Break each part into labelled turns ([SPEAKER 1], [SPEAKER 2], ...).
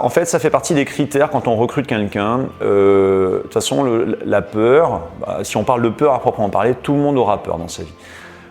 [SPEAKER 1] En fait, ça fait partie des critères quand on recrute quelqu'un. De toute façon, la peur, si on parle de peur à proprement parler, tout le monde aura peur dans sa vie.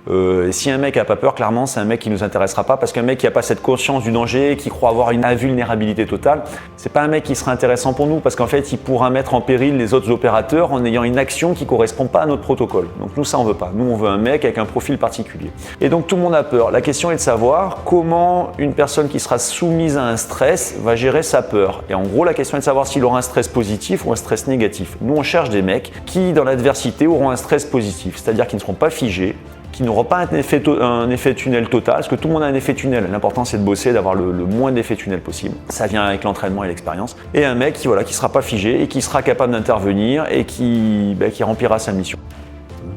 [SPEAKER 1] Et si un mec n'a pas peur, clairement, c'est un mec qui ne nous intéressera pas parce qu'un mec qui n'a pas cette conscience du danger, qui croit avoir une invulnérabilité totale, c'est pas un mec qui sera intéressant pour nous parce qu'en fait, il pourra mettre en péril les autres opérateurs en ayant une action qui ne correspond pas à notre protocole. Donc nous, ça, on veut pas. Nous, on veut un mec avec un profil particulier. Et donc, tout le monde a peur. La question est de savoir comment une personne qui sera soumise à un stress va gérer sa peur. Et en gros, la question est de savoir s'il aura un stress positif ou un stress négatif. Nous, on cherche des mecs qui, dans l'adversité, auront un stress positif, c'est-à-dire qu'ils ne seront pas figés, qui n'aura pas un effet tunnel total, parce que tout le monde a un effet tunnel. L'important, c'est de bosser, d'avoir le moins d'effet tunnel possible. Ça vient avec l'entraînement et l'expérience. Et un mec qui ne sera pas figé et qui sera capable d'intervenir et qui remplira sa mission.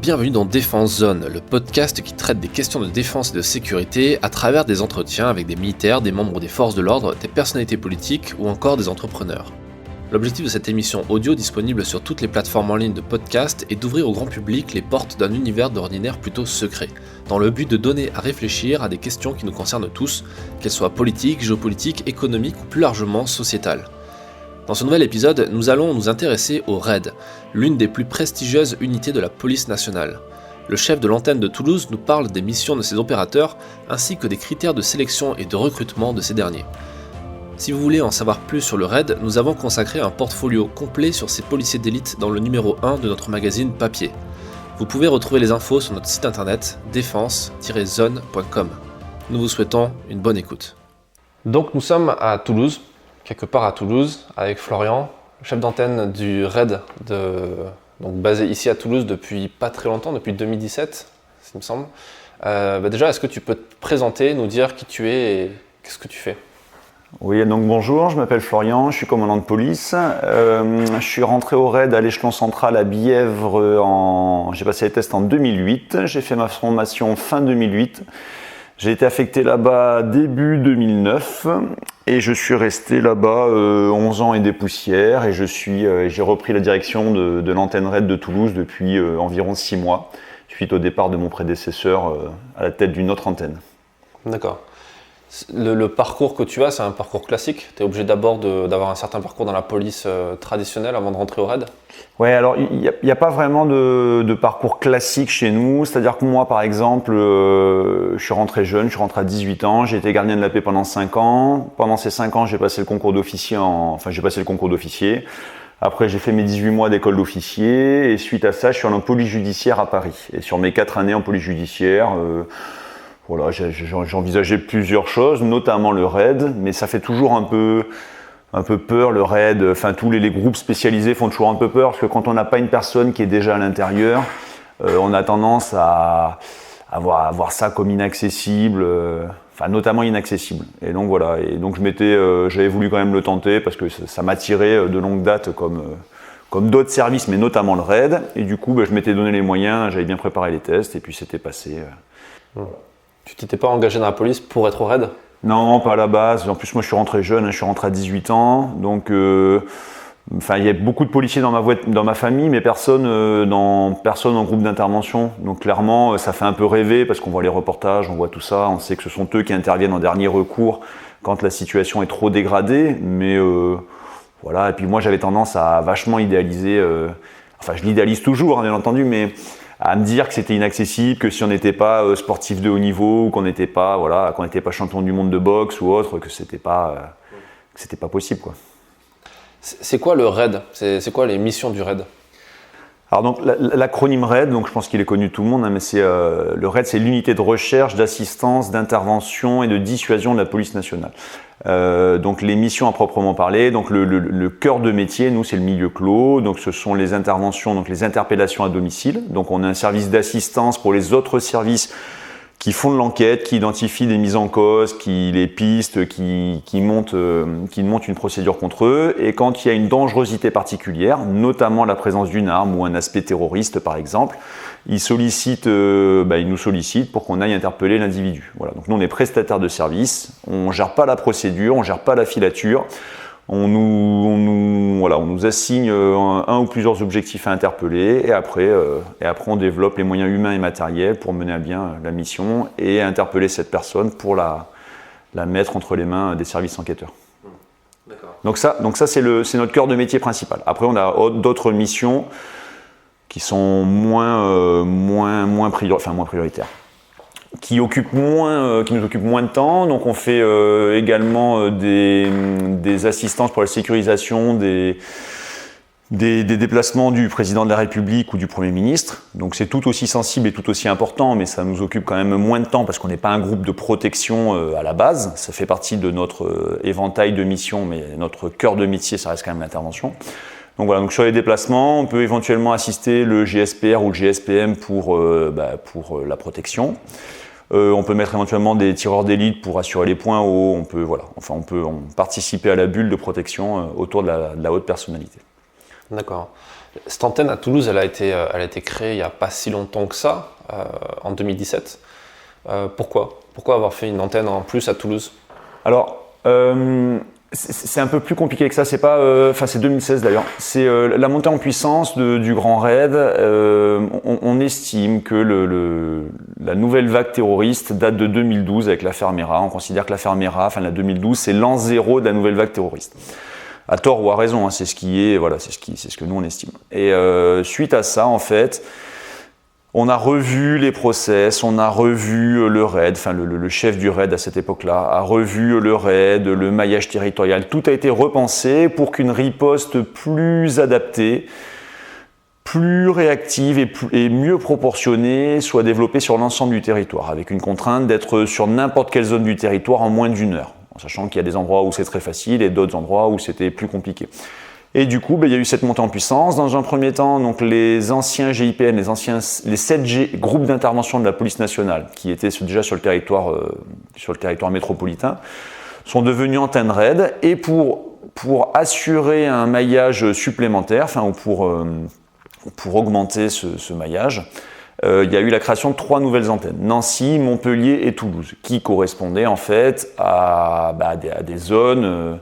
[SPEAKER 2] Bienvenue dans Défense Zone, le podcast qui traite des questions de défense et de sécurité à travers des entretiens avec des militaires, des membres des forces de l'ordre, des personnalités politiques ou encore des entrepreneurs. L'objectif de cette émission audio disponible sur toutes les plateformes en ligne de podcast est d'ouvrir au grand public les portes d'un univers d'ordinaire plutôt secret, dans le but de donner à réfléchir à des questions qui nous concernent tous, qu'elles soient politiques, géopolitiques, économiques ou plus largement sociétales. Dans ce nouvel épisode, nous allons nous intéresser au RAID, l'une des plus prestigieuses unités de la police nationale. Le chef de l'antenne de Toulouse nous parle des missions de ses opérateurs ainsi que des critères de sélection et de recrutement de ces derniers. Si vous voulez en savoir plus sur le RAID, nous avons consacré un portfolio complet sur ces policiers d'élite dans le numéro 1 de notre magazine papier. Vous pouvez retrouver les infos sur notre site internet défense-zone.com. Nous vous souhaitons une bonne écoute. Donc nous sommes à Toulouse, quelque part à Toulouse, avec Florian, chef d'antenne du RAID, donc basé ici à Toulouse depuis pas très longtemps, depuis 2017, il me semble. Déjà, est-ce que tu peux te présenter, nous dire qui tu es et qu'est-ce que tu fais ?
[SPEAKER 1] Oui, donc bonjour, je m'appelle Florian, je suis commandant de police. Je suis rentré au RAID à l'échelon central à Bièvre, j'ai passé les tests en 2008, j'ai fait ma formation fin 2008. J'ai été affecté là-bas début 2009 et je suis resté là-bas 11 ans et des poussières et j'ai repris la direction de l'antenne RAID de Toulouse depuis environ 6 mois, suite au départ de mon prédécesseur à la tête d'une autre antenne.
[SPEAKER 2] D'accord. Le parcours que tu as, c'est un parcours classique. Tu es obligé d'abord d'avoir un certain parcours dans la police traditionnelle avant de rentrer au RAID ?
[SPEAKER 1] Ouais, alors il n'y a pas vraiment de parcours classique chez nous. C'est-à-dire que moi, par exemple, je suis rentré jeune, je suis rentré à 18 ans, j'ai été gardien de la paix pendant 5 ans. Pendant ces 5 ans, j'ai passé le concours d'officier. Après, j'ai fait mes 18 mois d'école d'officier et suite à ça, je suis allé en police judiciaire à Paris. Et sur mes 4 années en police judiciaire, voilà, j'envisageais plusieurs choses, notamment le RAID, mais ça fait toujours un peu peur le RAID. Enfin, tous les groupes spécialisés font toujours un peu peur parce que quand on n'a pas une personne qui est déjà à l'intérieur, on a tendance à voir ça comme inaccessible, notamment inaccessible. Et donc voilà, j'avais voulu quand même le tenter parce que ça m'attirait de longue date comme d'autres services, mais notamment le RAID. Et du coup, je m'étais donné les moyens, j'avais bien préparé les tests et puis c'était passé.
[SPEAKER 2] Tu t'étais pas engagé dans la police pour être au RAID ?
[SPEAKER 1] Non, pas à la base. En plus, moi, je suis rentré jeune, je suis rentré à 18 ans. Donc, il y a beaucoup de policiers dans ma famille, mais personne en groupe d'intervention. Donc, clairement, ça fait un peu rêver parce qu'on voit les reportages, on voit tout ça. On sait que ce sont eux qui interviennent en dernier recours quand la situation est trop dégradée. Mais voilà. Et puis, moi, j'avais tendance à vachement idéaliser. Je l'idéalise toujours, bien entendu, mais à me dire que c'était inaccessible, que si on n'était pas sportif de haut niveau ou qu'on n'était pas champion du monde de boxe ou autre, que c'était pas possible, quoi.
[SPEAKER 2] C'est quoi le RAID ? C'est quoi les missions du RAID ?
[SPEAKER 1] Alors donc l'acronyme RAID, donc je pense qu'il est connu de tout le monde, mais le RAID, c'est l'unité de recherche, d'assistance, d'intervention et de dissuasion de la police nationale. Donc les missions à proprement parler, donc le cœur de métier, nous c'est le milieu clos, donc ce sont les interventions, donc les interpellations à domicile. Donc on a un service d'assistance pour les autres services qui font de l'enquête, qui identifient des mises en cause, qui les pistent, qui montent une procédure contre eux. Et quand il y a une dangerosité particulière, notamment la présence d'une arme ou un aspect terroriste par exemple, ils nous sollicitent pour qu'on aille interpeller l'individu. Voilà. Donc nous on est prestataire de service, on gère pas la procédure, on gère pas la filature. On nous assigne un ou plusieurs objectifs à interpeller et après on développe les moyens humains et matériels pour mener à bien la mission et interpeller cette personne pour la mettre entre les mains des services enquêteurs.
[SPEAKER 2] D'accord.
[SPEAKER 1] Donc ça c'est notre cœur de métier principal. Après, on a d'autres missions qui sont moins prioritaires, qui nous occupent moins de temps. Donc on fait également des assistances pour la sécurisation des déplacements du président de la République ou du Premier ministre. Donc c'est tout aussi sensible et tout aussi important, mais ça nous occupe quand même moins de temps parce qu'on n'est pas un groupe de protection à la base. Ça fait partie de notre éventail de missions, mais notre cœur de métier, ça reste quand même l'intervention. Donc voilà, donc sur les déplacements, on peut éventuellement assister le GSPR ou le GSPM pour la protection. On peut mettre éventuellement des tireurs d'élite pour assurer les points hauts. On peut participer à la bulle de protection autour de la haute personnalité.
[SPEAKER 2] D'accord. Cette antenne à Toulouse, elle a été créée il n'y a pas si longtemps que ça, en 2017. Pourquoi avoir fait une antenne en plus à Toulouse?
[SPEAKER 1] Alors, c'est un peu plus compliqué que ça. C'est pas, c'est 2016 d'ailleurs. C'est la montée en puissance du Grand Raid. On estime que la nouvelle vague terroriste date de 2012 avec l'affaire Mera. On considère que l'affaire Mera, la 2012, c'est l'an zéro de la nouvelle vague terroriste. À tort ou à raison, hein, c'est ce que nous on estime. Et suite à ça, en fait, on a revu les process, on a revu le raid, le chef du raid à cette époque-là a revu le raid, le maillage territorial. Tout a été repensé pour qu'une riposte plus adaptée, plus réactive et mieux proportionnée soit développée sur l'ensemble du territoire, avec une contrainte d'être sur n'importe quelle zone du territoire en moins d'1 heure. En sachant qu'il y a des endroits où c'est très facile et d'autres endroits où c'était plus compliqué. Et du coup, il y a eu cette montée en puissance. Dans un premier temps, donc, les anciens GIPN, les 7 groupes d'intervention de la police nationale, qui étaient déjà sur le territoire métropolitain, sont devenus antenne raid. Et pour assurer un maillage supplémentaire, ou pour augmenter ce maillage, il y a eu la création de 3 nouvelles antennes, Nancy, Montpellier et Toulouse, qui correspondaient en fait à des zones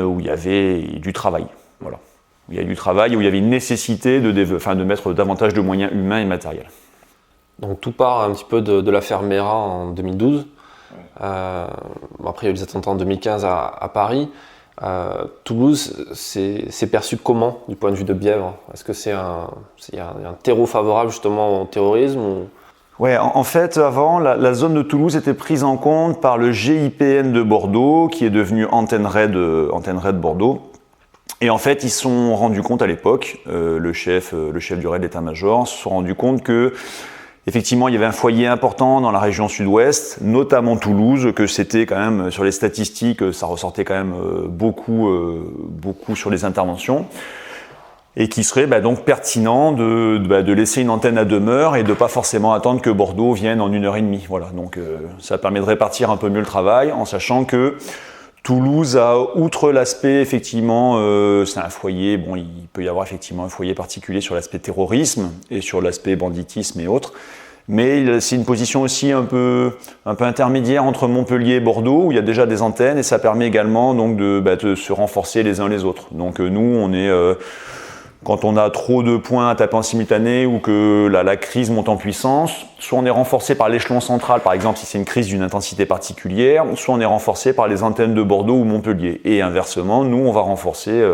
[SPEAKER 1] où il y avait du travail. Voilà. Il y a du travail, où il y avait une nécessité de mettre davantage de moyens humains et matériels.
[SPEAKER 2] Donc tout part un petit peu de l'affaire Mera en 2012. Après il y a eu les attentats en 2015 à Paris. Toulouse, c'est perçu comment du point de vue de Bièvre? Est-ce que il y a un terreau favorable justement au terrorisme ou...
[SPEAKER 1] Ouais, en fait, avant, la zone de Toulouse était prise en compte par le GIPN de Bordeaux, qui est devenu Antenne Raid Bordeaux. Et en fait, ils se sont rendus compte à l'époque, le chef du raid d'état-major, se sont rendus compte que effectivement, il y avait un foyer important dans la région sud-ouest, notamment Toulouse, que c'était quand même, sur les statistiques, ça ressortait quand même beaucoup sur les interventions, et qui serait donc pertinent de laisser une antenne à demeure et de pas forcément attendre que Bordeaux vienne en 1h30. Voilà, donc ça permet de répartir un peu mieux le travail, en sachant que Toulouse a, outre l'aspect, effectivement, c'est un foyer, il peut y avoir effectivement un foyer particulier sur l'aspect terrorisme et sur l'aspect banditisme et autres, mais c'est une position aussi un peu intermédiaire entre Montpellier et Bordeaux, où il y a déjà des antennes, et ça permet également donc de se renforcer les uns les autres. Donc nous, on est... quand on a trop de points à taper en simultané ou que la crise monte en puissance, soit on est renforcé par l'échelon central, par exemple si c'est une crise d'une intensité particulière, soit on est renforcé par les antennes de Bordeaux ou Montpellier. Et inversement, nous on va renforcer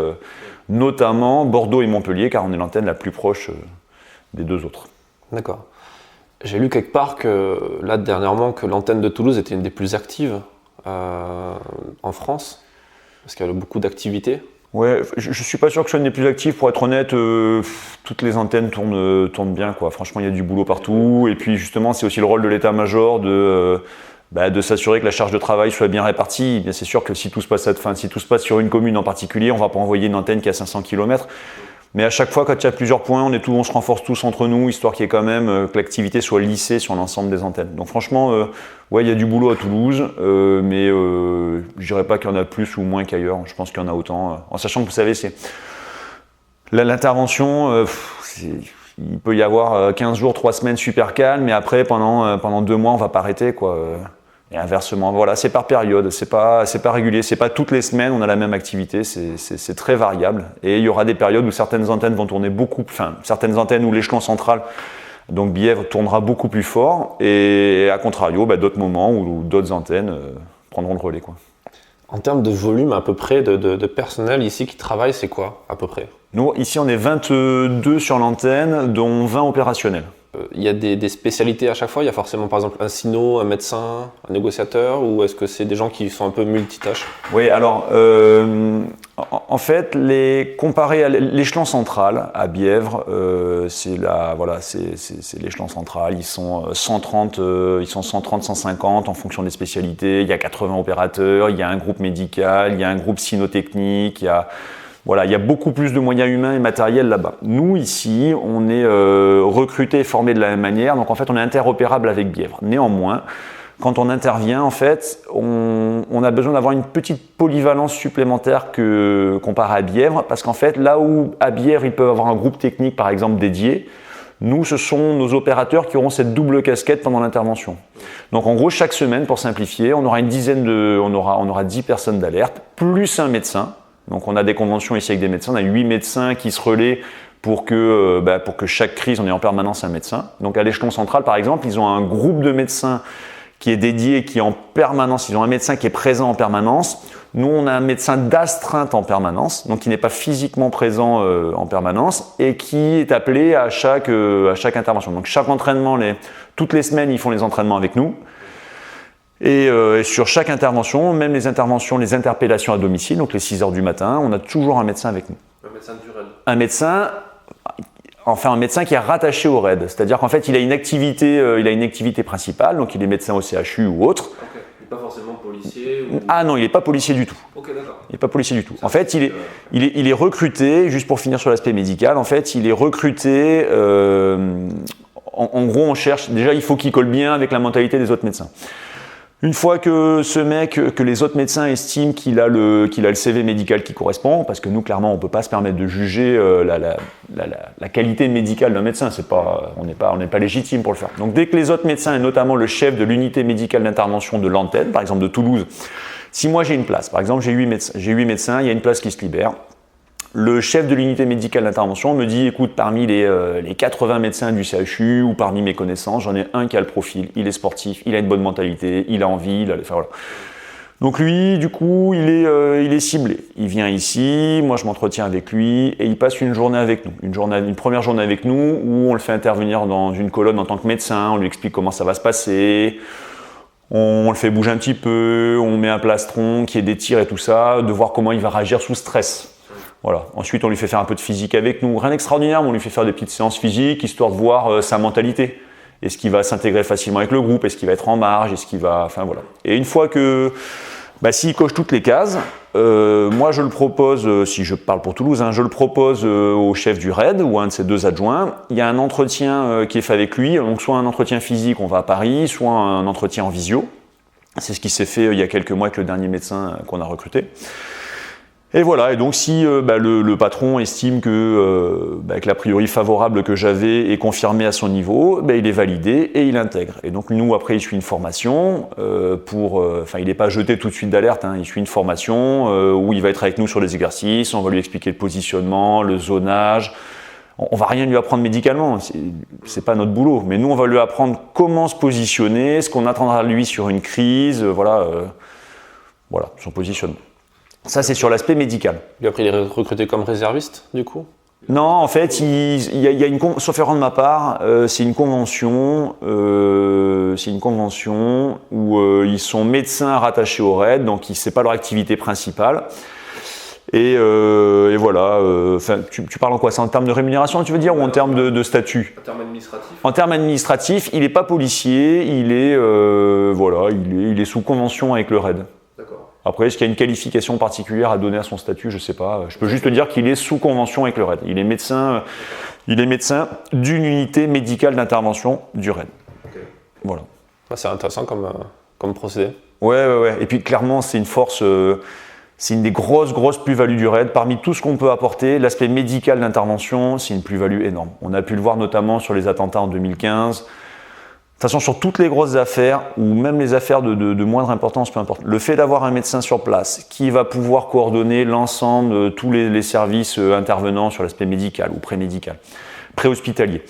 [SPEAKER 1] notamment Bordeaux et Montpellier, car on est l'antenne la plus proche des deux autres.
[SPEAKER 2] D'accord. J'ai lu quelque part dernièrement que l'antenne de Toulouse était une des plus actives en France, parce qu'elle a beaucoup d'activités.
[SPEAKER 1] Ouais, je suis pas sûr que ce soit une des plus actives, pour être honnête. Toutes les antennes tournent bien, quoi. Franchement, il y a du boulot partout. Et puis justement, c'est aussi le rôle de l'état-major de s'assurer que la charge de travail soit bien répartie. Bien, c'est sûr que si tout se passe sur une commune en particulier, on va pas envoyer une antenne qui est à 500 km. Mais à chaque fois, quand il y a plusieurs points, on se renforce tous entre nous, histoire qu'il y ait quand même que l'activité soit lissée sur l'ensemble des antennes. Donc franchement, il y a du boulot à Toulouse, mais je dirais pas qu'il y en a plus ou moins qu'ailleurs. Je pense qu'il y en a autant. En sachant que vous savez, c'est l'intervention, il peut y avoir 15 jours, 3 semaines super calme, mais après pendant 2 mois, on va pas arrêter, quoi. Et inversement, voilà, c'est par période, c'est pas régulier, c'est pas toutes les semaines on a la même activité, c'est très variable. Et il y aura des périodes où certaines antennes vont tourner certaines antennes où l'échelon central, donc Bièvre, tournera beaucoup plus fort, et à contrario, d'autres moments où d'autres antennes prendront le relais, quoi.
[SPEAKER 2] En termes de volume à peu près de personnel ici qui travaille, c'est quoi à peu près?
[SPEAKER 1] Nous, ici, on est 22 sur l'antenne, dont 20 opérationnels.
[SPEAKER 2] Il y a des spécialités à chaque fois? Il y a forcément par exemple un cyno, un médecin, un négociateur, ou est-ce que c'est des gens qui sont un peu multitâches?
[SPEAKER 1] Oui, alors en fait, comparé à l'échelon central à Bièvre, c'est l'échelon central. Ils sont 130, 150 en fonction des spécialités. Il y a 80 opérateurs, il y a un groupe médical, il y a un groupe cynotechnique, il y a beaucoup plus de moyens humains et matériels là-bas. Nous, ici, on est recrutés et formés de la même manière, donc en fait, on est interopérable avec Bièvre. Néanmoins, quand on intervient, en fait, on a besoin d'avoir une petite polyvalence supplémentaire comparé à Bièvre, parce qu'en fait, là où à Bièvre, ils peuvent avoir un groupe technique, par exemple, dédié, nous, ce sont nos opérateurs qui auront cette double casquette pendant l'intervention. Donc, en gros, chaque semaine, pour simplifier, on aura 10 personnes d'alerte, plus un médecin. Donc on a des conventions ici avec des médecins, on a 8 médecins qui se relaient pour que chaque crise, on ait en permanence un médecin. Donc à l'échelon central, par exemple, ils ont un groupe de médecins qui est dédié, qui est en permanence, ils ont un médecin qui est présent en permanence. Nous, on a un médecin d'astreinte en permanence, donc qui n'est pas physiquement présent en permanence et qui est appelé à chaque intervention. Donc chaque entraînement, toutes les semaines, ils font les entraînements avec nous. Et sur chaque intervention, même les interpellations à domicile, donc les 6 heures du matin, on a toujours un médecin avec nous.
[SPEAKER 2] Un médecin du RAID.
[SPEAKER 1] Un médecin qui est rattaché au RAID. C'est-à-dire qu'en fait, il a une activité principale, donc il est médecin au CHU ou autre.
[SPEAKER 2] Okay. Il n'est pas forcément policier ou...
[SPEAKER 1] Ah non, il n'est pas policier du tout.
[SPEAKER 2] Ok, d'accord.
[SPEAKER 1] Il n'est pas policier du tout. En fait, il est recruté, juste pour finir sur l'aspect médical, en fait, il est recruté, en gros, on cherche, déjà, il faut qu'il colle bien avec la mentalité des autres médecins. Une fois que que les autres médecins estiment qu'il a le CV médical qui correspond, parce que nous, clairement, on ne peut pas se permettre de juger la qualité médicale d'un médecin, on n'est pas légitime pour le faire. Donc dès que les autres médecins, et notamment le chef de l'unité médicale d'intervention de l'antenne, par exemple de Toulouse, si moi j'ai une place, par exemple j'ai 8 médecins, il y a une place qui se libère, le chef de l'unité médicale d'intervention me dit, écoute, parmi les 80 médecins du CHU ou parmi mes connaissances, j'en ai un qui a le profil, il est sportif, il a une bonne mentalité, il a envie, voilà. Donc lui, du coup, il est ciblé. Il vient ici, moi je m'entretiens avec lui et il passe une journée avec nous. Une première journée avec nous où on le fait intervenir dans une colonne en tant que médecin, on lui explique comment ça va se passer, on le fait bouger un petit peu, on met un plastron qui est des tirs et tout ça, de voir comment il va réagir sous stress. Voilà. Ensuite, on lui fait faire un peu de physique avec nous. Rien d'extraordinaire, mais on lui fait faire des petites séances physiques, histoire de voir sa mentalité. Est-ce qu'il va s'intégrer facilement avec le groupe? Est-ce qu'il va être en marge? Enfin voilà. Et une fois que, s'il coche toutes les cases, moi je le propose, si je parle pour Toulouse, je le propose au chef du RAID ou à un de ses 2 adjoints. Il y a un entretien qui est fait avec lui, donc soit un entretien physique, on va à Paris, soit un entretien en visio. C'est ce qui s'est fait il y a quelques mois avec le dernier médecin qu'on a recruté. Et voilà, et donc si le patron estime que l'a priori favorable que j'avais est confirmé à son niveau, il est validé et il intègre. Et donc nous, après, il suit une formation il n'est pas jeté tout de suite d'alerte, il suit une formation où il va être avec nous sur les exercices, on va lui expliquer le positionnement, le zonage. On va rien lui apprendre médicalement, c'est pas notre boulot, mais nous, on va lui apprendre comment se positionner, ce qu'on attendra de lui sur une crise, voilà, son positionnement. Ça, c'est sur l'aspect médical.
[SPEAKER 2] Et après, il est recruté comme réserviste, du coup?
[SPEAKER 1] Non, en fait, il y a sauf erreur de ma part, c'est une convention où ils sont médecins rattachés au RAID, donc c'est pas leur activité principale. Et voilà. Tu parles en quoi? C'est en termes de rémunération, tu veux dire, ou en termes de statut?
[SPEAKER 2] En termes administratifs.
[SPEAKER 1] En termes administratifs, il n'est pas policier, il est sous convention avec le RAID. Après, est-ce qu'il y a une qualification particulière à donner à son statut? Je ne sais pas. Je peux juste te dire qu'il est sous convention avec le RAID. Il est médecin d'une unité médicale d'intervention du RAID.
[SPEAKER 2] Okay.
[SPEAKER 1] Voilà.
[SPEAKER 2] C'est intéressant comme procédé.
[SPEAKER 1] Ouais. Et puis clairement, c'est une force, c'est une des grosses plus-values du RAID. Parmi tout ce qu'on peut apporter, l'aspect médical d'intervention, c'est une plus-value énorme. On a pu le voir notamment sur les attentats en 2015. De toute façon, sur toutes les grosses affaires, ou même les affaires de moindre importance, peu importe, le fait d'avoir un médecin sur place qui va pouvoir coordonner l'ensemble de tous les services intervenants sur l'aspect médical ou pré-médical, pré-hospitalier,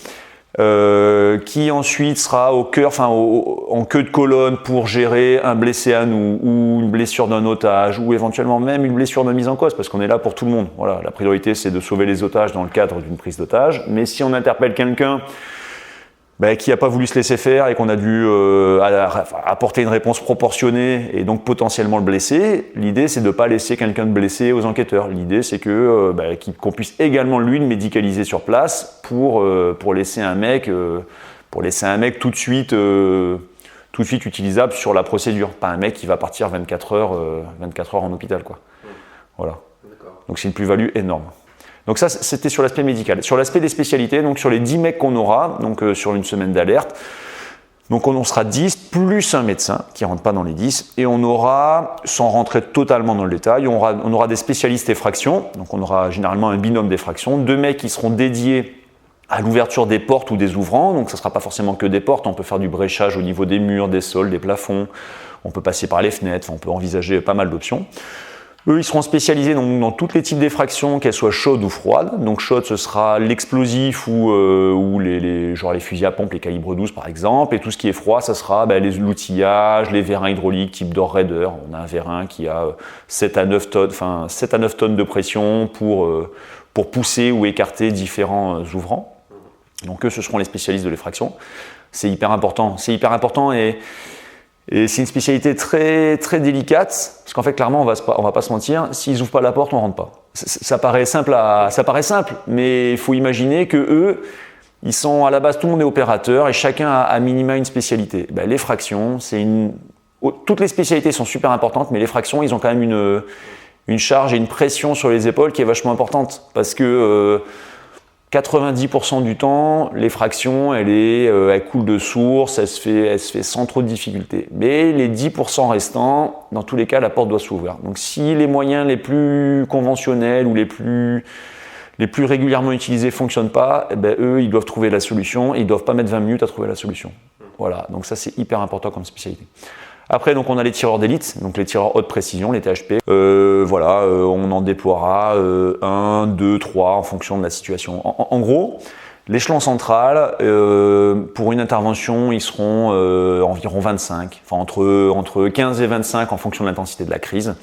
[SPEAKER 1] qui ensuite sera au cœur, en queue de colonne pour gérer un blessé à nous, ou une blessure d'un otage, ou éventuellement même une blessure de mise en cause, parce qu'on est là pour tout le monde. Voilà, la priorité, c'est de sauver les otages dans le cadre d'une prise d'otage. Mais si on interpelle quelqu'un qui n'a pas voulu se laisser faire et qu'on a dû apporter une réponse proportionnée et donc potentiellement le blesser, l'idée c'est de ne pas laisser quelqu'un de blessé aux enquêteurs. L'idée c'est qu'on puisse également lui le médicaliser sur place pour laisser un mec tout de suite utilisable sur la procédure. Pas un mec qui va partir 24 heures en hôpital, quoi. Voilà. Donc c'est une plus-value énorme. Donc ça, c'était sur l'aspect médical. Sur l'aspect des spécialités, donc sur les 10 mecs qu'on aura, donc sur une semaine d'alerte, donc on sera 10 plus un médecin qui ne rentre pas dans les 10, et on aura, sans rentrer totalement dans le détail, on aura des spécialistes effraction, donc on aura généralement un binôme d'effraction, 2 mecs qui seront dédiés à l'ouverture des portes ou des ouvrants, donc ça ne sera pas forcément que des portes, on peut faire du bréchage au niveau des murs, des sols, des plafonds, on peut passer par les fenêtres, on peut envisager pas mal d'options. Eux, ils seront spécialisés dans tous les types d'effractions, qu'elles soient chaudes ou froides. Donc chaude, ce sera l'explosif ou genre les fusils à pompe, les calibres 12 par exemple. Et tout ce qui est froid, ça sera l'outillage, les vérins hydrauliques type Door Raider. On a un vérin qui a 7 à 9 tonnes de pression pour pousser ou écarter différents ouvrants. Donc eux, ce seront les spécialistes de l'effraction. C'est hyper important. Et c'est une spécialité très, très délicate, parce qu'en fait, clairement, on va pas se mentir, s'ils n'ouvrent pas la porte, on ne rentre pas. Ça paraît simple, mais il faut imaginer que eux, ils sont à la base, tout le monde est opérateur, et chacun a à minima une spécialité. L'effraction, toutes les spécialités sont super importantes, mais l'effraction, ils ont quand même une charge et une pression sur les épaules qui est vachement importante, parce que 90% du temps, l'effraction, elle coule de source, elle se fait sans trop de difficultés. Mais les 10% restants, dans tous les cas, la porte doit s'ouvrir. Donc si les moyens les plus conventionnels ou les plus régulièrement utilisés ne fonctionnent pas, eux, ils doivent trouver la solution et ils ne doivent pas mettre 20 minutes à trouver la solution. Voilà, donc ça c'est hyper important comme spécialité. Après, donc, on a les tireurs d'élite, donc les tireurs haute précision, les THP. On en déploiera 1, 2, 3 en fonction de la situation. En gros, l'échelon central, pour une intervention, ils seront environ 25, entre 15 et 25 en fonction de l'intensité de la crise.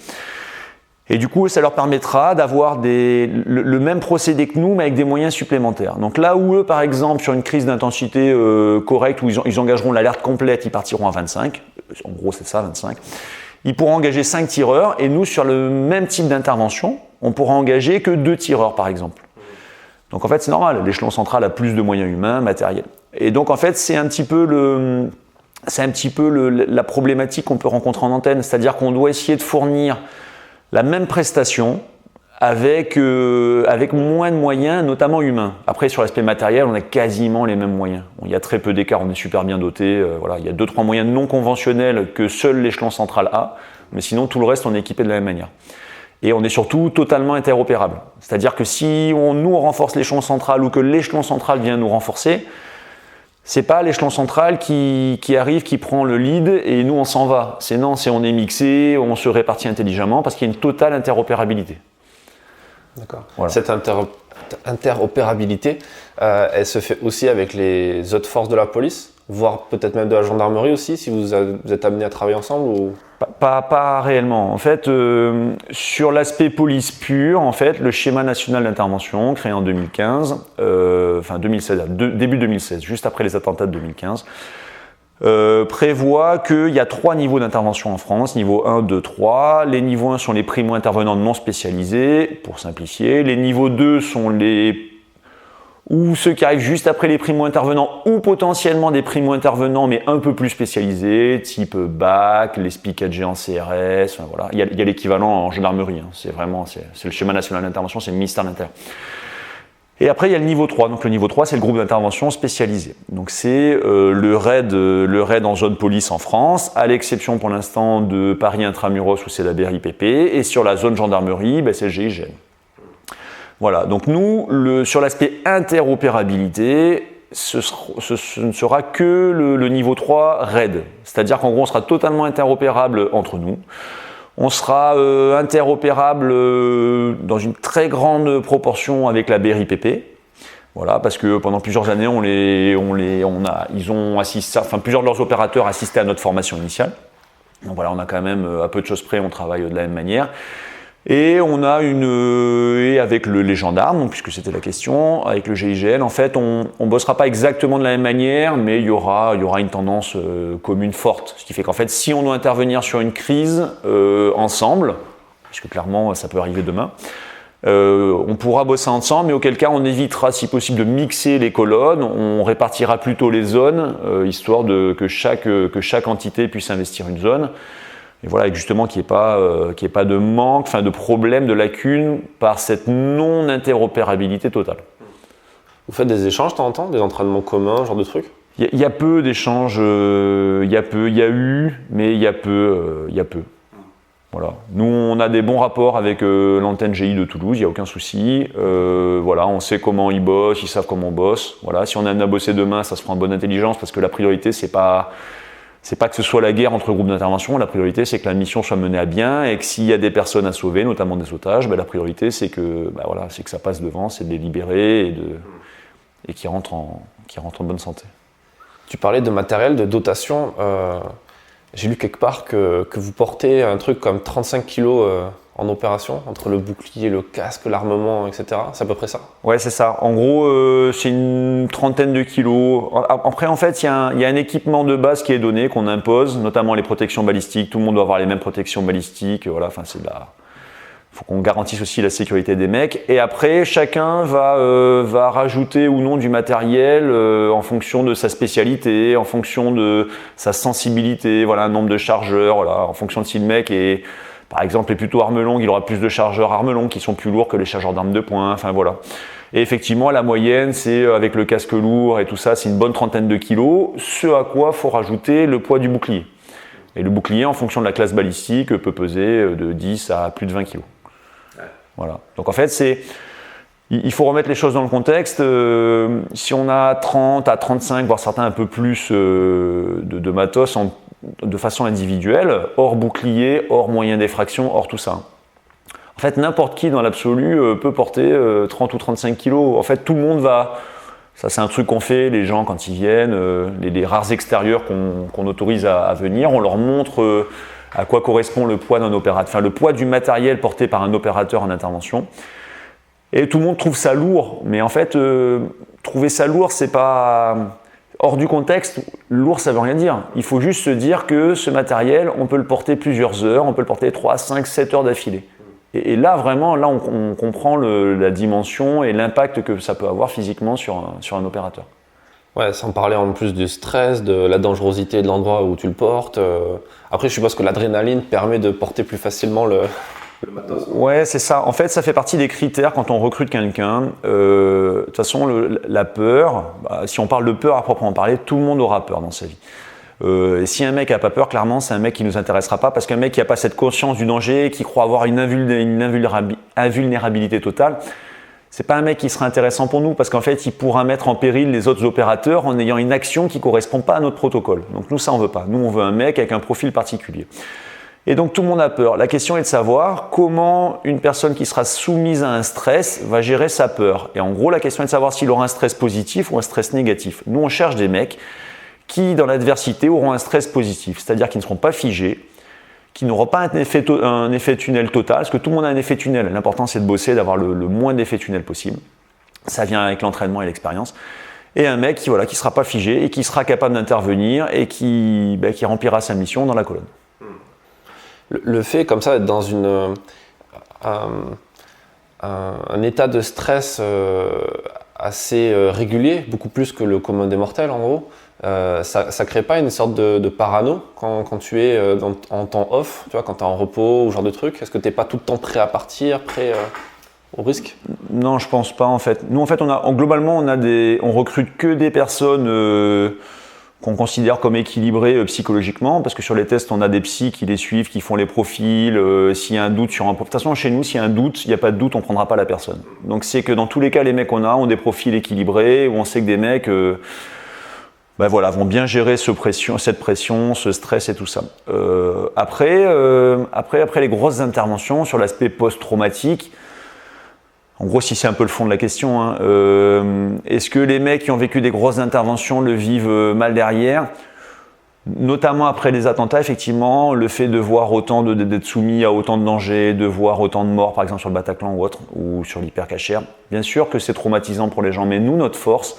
[SPEAKER 1] Et du coup, ça leur permettra d'avoir le même procédé que nous, mais avec des moyens supplémentaires. Donc là où eux, par exemple, sur une crise d'intensité correcte, où ils engageront l'alerte complète, ils partiront à 25. En gros, c'est ça, 25. Ils pourront engager 5 tireurs, et nous, sur le même type d'intervention, on pourra engager que 2 tireurs, par exemple. Donc en fait, c'est normal. L'échelon central a plus de moyens humains, matériels. Et donc en fait, c'est un petit peu la problématique qu'on peut rencontrer en antenne. C'est-à-dire qu'on doit essayer de fournir la même prestation avec moins de moyens, notamment humains. Après, sur l'aspect matériel, on a quasiment les mêmes moyens. Il y a très peu d'écart, on est super bien doté. Il y a 2-3 moyens non conventionnels que seul l'échelon central a, mais sinon tout le reste, on est équipé de la même manière. Et on est surtout totalement interopérable. C'est-à-dire que si on renforce l'échelon central ou que l'échelon central vient nous renforcer, c'est pas l'échelon central qui arrive, qui prend le lead et nous on s'en va. On est mixé, on se répartit intelligemment parce qu'il y a une totale interopérabilité.
[SPEAKER 2] D'accord. Voilà. Cette interopérabilité, elle se fait aussi avec les autres forces de la police, voire peut-être même de la gendarmerie aussi, si vous êtes amenés à travailler ensemble ou...
[SPEAKER 1] Pas réellement. En fait, sur l'aspect police pur, en fait, le schéma national d'intervention, créé en 2015, 2016, début 2016, juste après les attentats de 2015, prévoit qu'il y a 3 niveaux d'intervention en France, niveau 1, 2, 3. Les niveaux 1 sont les primo-intervenants non spécialisés, pour simplifier. Les niveaux 2 sont ceux qui arrivent juste après les primo-intervenants ou potentiellement des primo-intervenants mais un peu plus spécialisés, type BAC, les SPICAG en CRS, voilà. Il y a l'équivalent en gendarmerie, hein. C'est le schéma national d'intervention, c'est le ministère de l'Intérieur. Et après, il y a le niveau 3. Donc le niveau 3, c'est le groupe d'intervention spécialisé. Donc c'est le raid en zone police en France, à l'exception pour l'instant de Paris Intramuros où c'est la BRIPP, et sur la zone gendarmerie, c'est le GIGN. Voilà, donc nous, sur l'aspect interopérabilité, ce ne sera que le niveau 3 RAID. C'est-à-dire qu'en gros, on sera totalement interopérable entre nous. On sera interopérable dans une très grande proportion avec la BRIPP. Voilà, parce que pendant plusieurs années, ils ont assisté, enfin plusieurs de leurs opérateurs assistaient à notre formation initiale. Donc voilà, on a quand même, à peu de choses près, on travaille de la même manière. Et on a et avec les gendarmes, donc, puisque c'était la question, avec le GIGN, en fait, on bossera pas exactement de la même manière, mais il y aura une tendance commune forte. Ce qui fait qu'en fait, si on doit intervenir sur une crise ensemble, parce que clairement, ça peut arriver demain, on pourra bosser ensemble, mais auquel cas on évitera si possible de mixer les colonnes, on répartira plutôt les zones, histoire que chaque entité puisse investir une zone. Et voilà, justement qu'il n'y ait pas de manque, enfin de problème, de lacune par cette non-interopérabilité totale.
[SPEAKER 2] Vous faites des échanges de temps en temps, des entraînements communs, ce genre de trucs?
[SPEAKER 1] Il y a peu d'échanges, il y a eu, mais il y a peu. Voilà. Nous, on a des bons rapports avec l'antenne GI de Toulouse, il n'y a aucun souci. Voilà, on sait comment ils bossent, ils savent comment on bosse. Voilà, si on est amené à bosser demain, ça se fera en bonne intelligence parce que la priorité, c'est pas que ce soit la guerre entre groupes d'intervention. La priorité, c'est que la mission soit menée à bien et que s'il y a des personnes à sauver, notamment des otages, la priorité, c'est que ça passe devant, c'est de les libérer et qu'ils rentrent en bonne santé.
[SPEAKER 2] Tu parlais de matériel, de dotation. J'ai lu quelque part que vous portez un truc comme 35 kilos en opération, entre le bouclier, le casque, l'armement, etc. C'est à peu près ça?
[SPEAKER 1] Ouais, c'est ça. En gros, c'est une trentaine de kilos. Après, en fait, il y a un équipement de base qui est donné, qu'on impose, notamment les protections balistiques. Tout le monde doit avoir les mêmes protections balistiques. Voilà, enfin, faut qu'on garantisse aussi la sécurité des mecs. Et après, chacun va rajouter ou non du matériel en fonction de sa spécialité, en fonction de sa sensibilité, voilà, un nombre de chargeurs, voilà, en fonction de si le mec est, par exemple, est plutôt arme longue, il aura plus de chargeurs arme longue qui sont plus lourds que les chargeurs d'armes de poing, enfin voilà. Et effectivement, la moyenne, c'est avec le casque lourd et tout ça, c'est une bonne trentaine de kilos, ce à quoi il faut rajouter le poids du bouclier. Et le bouclier, en fonction de la classe balistique, peut peser de 10 à plus de 20 kilos. Voilà. Donc en fait, il faut remettre les choses dans le contexte. Si on a 30 à 35, voire certains un peu plus de matos de façon individuelle, hors bouclier, hors moyen d'effraction, hors tout ça. En fait, n'importe qui dans l'absolu peut porter 30 ou 35 kilos. En fait, tout le monde va... Ça, c'est un truc qu'on fait, les gens, quand ils viennent, les rares extérieurs qu'on autorise à venir, on leur montre... à quoi correspond le poids d'un opérateur, enfin le poids du matériel porté par un opérateur en intervention. Et tout le monde trouve ça lourd, mais en fait, trouver ça lourd, c'est pas... Hors du contexte, lourd, ça veut rien dire. Il faut juste se dire que ce matériel, on peut le porter plusieurs heures, on peut le porter 3, 5, 7 heures d'affilée. Et là, vraiment, on comprend la dimension et l'impact que ça peut avoir physiquement sur un opérateur.
[SPEAKER 2] Ouais, sans parler en plus du stress, de la dangerosité de l'endroit où tu le portes. Après, je suppose que l'adrénaline permet de porter plus facilement le matos.
[SPEAKER 1] Ouais, c'est ça. En fait, ça fait partie des critères quand on recrute quelqu'un. De toute façon, la peur, si on parle de peur à proprement parler, tout le monde aura peur dans sa vie. Et si un mec n'a pas peur, clairement, c'est un mec qui ne nous intéressera pas parce qu'un mec qui n'a pas cette conscience du danger, qui croit avoir une invulnérabilité totale, c'est pas un mec qui sera intéressant pour nous parce qu'en fait, il pourra mettre en péril les autres opérateurs en ayant une action qui ne correspond pas à notre protocole. Donc nous, ça, on veut pas. Nous, on veut un mec avec un profil particulier. Et donc, tout le monde a peur. La question est de savoir comment une personne qui sera soumise à un stress va gérer sa peur. Et en gros, la question est de savoir s'il aura un stress positif ou un stress négatif. Nous, on cherche des mecs qui, dans l'adversité, auront un stress positif, c'est-à-dire qu'ils ne seront pas figés, qui n'auront pas un effet tunnel total, parce que tout le monde a un effet tunnel. L'important, c'est de bosser, d'avoir le moins d'effet tunnel possible. Ça vient avec l'entraînement et l'expérience. Et un mec qui ne sera pas figé et qui sera capable d'intervenir et qui remplira sa mission dans la colonne.
[SPEAKER 2] Le fait, comme ça, d'être dans un état de stress assez régulier, beaucoup plus que le commun des mortels, en gros, ça crée pas une sorte de parano quand tu es en temps off, tu vois, quand tu es en repos ou ce genre de truc? Est-ce que tu n'es pas tout le temps prêt à partir, prêt au risque?
[SPEAKER 1] Non, je pense pas en fait. Nous en fait, globalement, on recrute que des personnes qu'on considère comme équilibrées psychologiquement, parce que sur les tests, on a des psys qui les suivent, qui font les profils. S'il y a un doute sur un... De toute façon, chez nous, s'il y a un doute, il n'y a pas de doute, on ne prendra pas la personne. Donc c'est que dans tous les cas, les mecs qu'on a ont des profils équilibrés, où on sait que des mecs vont bien gérer cette pression, ce stress et tout ça. Après les grosses interventions sur l'aspect post-traumatique, En gros, si c'est un peu le fond de la question, hein, est-ce que les mecs qui ont vécu des grosses interventions le vivent mal derrière ? Notamment après les attentats, effectivement, le fait de voir d'être soumis à autant de dangers, de voir autant de morts, par exemple sur le Bataclan ou autre, ou sur l'hypercachère, bien sûr que c'est traumatisant pour les gens, mais nous, notre force,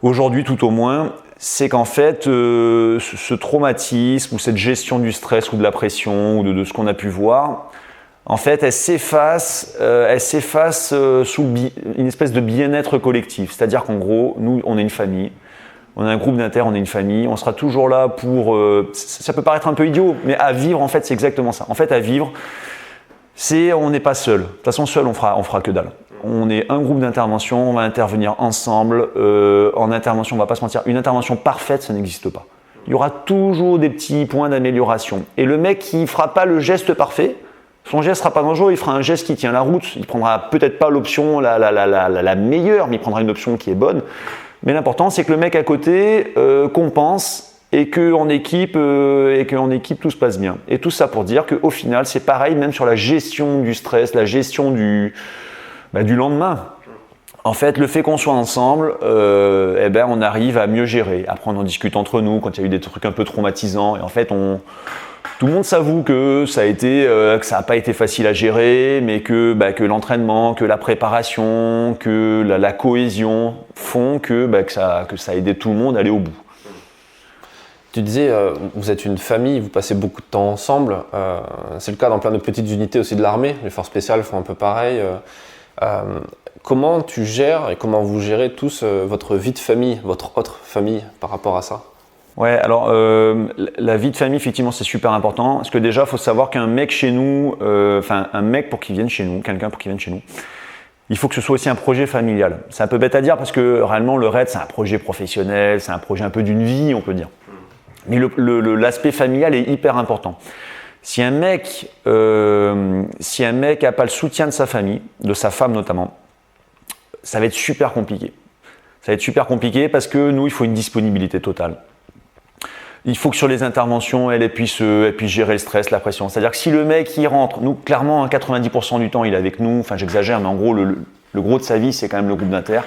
[SPEAKER 1] aujourd'hui tout au moins, c'est qu'en fait, ce traumatisme ou cette gestion du stress ou de la pression ou de ce qu'on a pu voir, en fait, elle s'efface sous une espèce de bien-être collectif. C'est-à-dire qu'en gros, nous, on est une famille. On a un groupe d'inter, on est une famille, on sera toujours là pour... ça peut paraître un peu idiot, mais à vivre, en fait, c'est exactement ça. En fait, à vivre, on n'est pas seul. De toute façon, seul, on fera que dalle. On est un groupe d'intervention, on va intervenir ensemble. En intervention, on va pas se mentir, une intervention parfaite, ça n'existe pas. Il y aura toujours des petits points d'amélioration. Et le mec qui fera pas le geste parfait, son geste sera pas dangereux, il fera un geste qui tient la route. Il prendra peut-être pas l'option la meilleure, mais il prendra une option qui est bonne. Mais l'important, c'est que le mec à côté compense et qu'en équipe, tout se passe bien. Et tout ça pour dire qu'au final, c'est pareil, même sur la gestion du stress, la gestion du lendemain. En fait, le fait qu'on soit ensemble, on arrive à mieux gérer. Après, on en discute entre nous quand il y a eu des trucs un peu traumatisants. Et en fait, tout le monde s'avoue que ça n'a pas été facile à gérer, mais que l'entraînement, que la préparation, que la cohésion font que ça a aidé tout le monde à aller au bout.
[SPEAKER 2] Tu disais, vous êtes une famille, vous passez beaucoup de temps ensemble. C'est le cas dans plein de petites unités aussi de l'armée. Les forces spéciales font un peu pareil. Comment tu gères et comment vous gérez tous votre vie de famille, votre autre famille par rapport à ça ?
[SPEAKER 1] Ouais, alors la vie de famille, effectivement, c'est super important. Parce que déjà, il faut savoir qu'un mec chez nous, un mec pour qu'il vienne chez nous, quelqu'un pour qu'il vienne chez nous, il faut que ce soit aussi un projet familial. C'est un peu bête à dire parce que réellement, le RAID, c'est un projet professionnel, c'est un projet un peu d'une vie, on peut dire. Mais l'aspect familial est hyper important. Si un mec n'a pas le soutien de sa famille, de sa femme notamment, ça va être super compliqué. Ça va être super compliqué parce que nous, il faut une disponibilité totale. Il faut que sur les interventions, elle puisse gérer le stress, la pression. C'est-à-dire que si le mec, il rentre, nous, clairement, 90% du temps, il est avec nous. Enfin, j'exagère, mais en gros, le gros de sa vie, c'est quand même le groupe d'inter.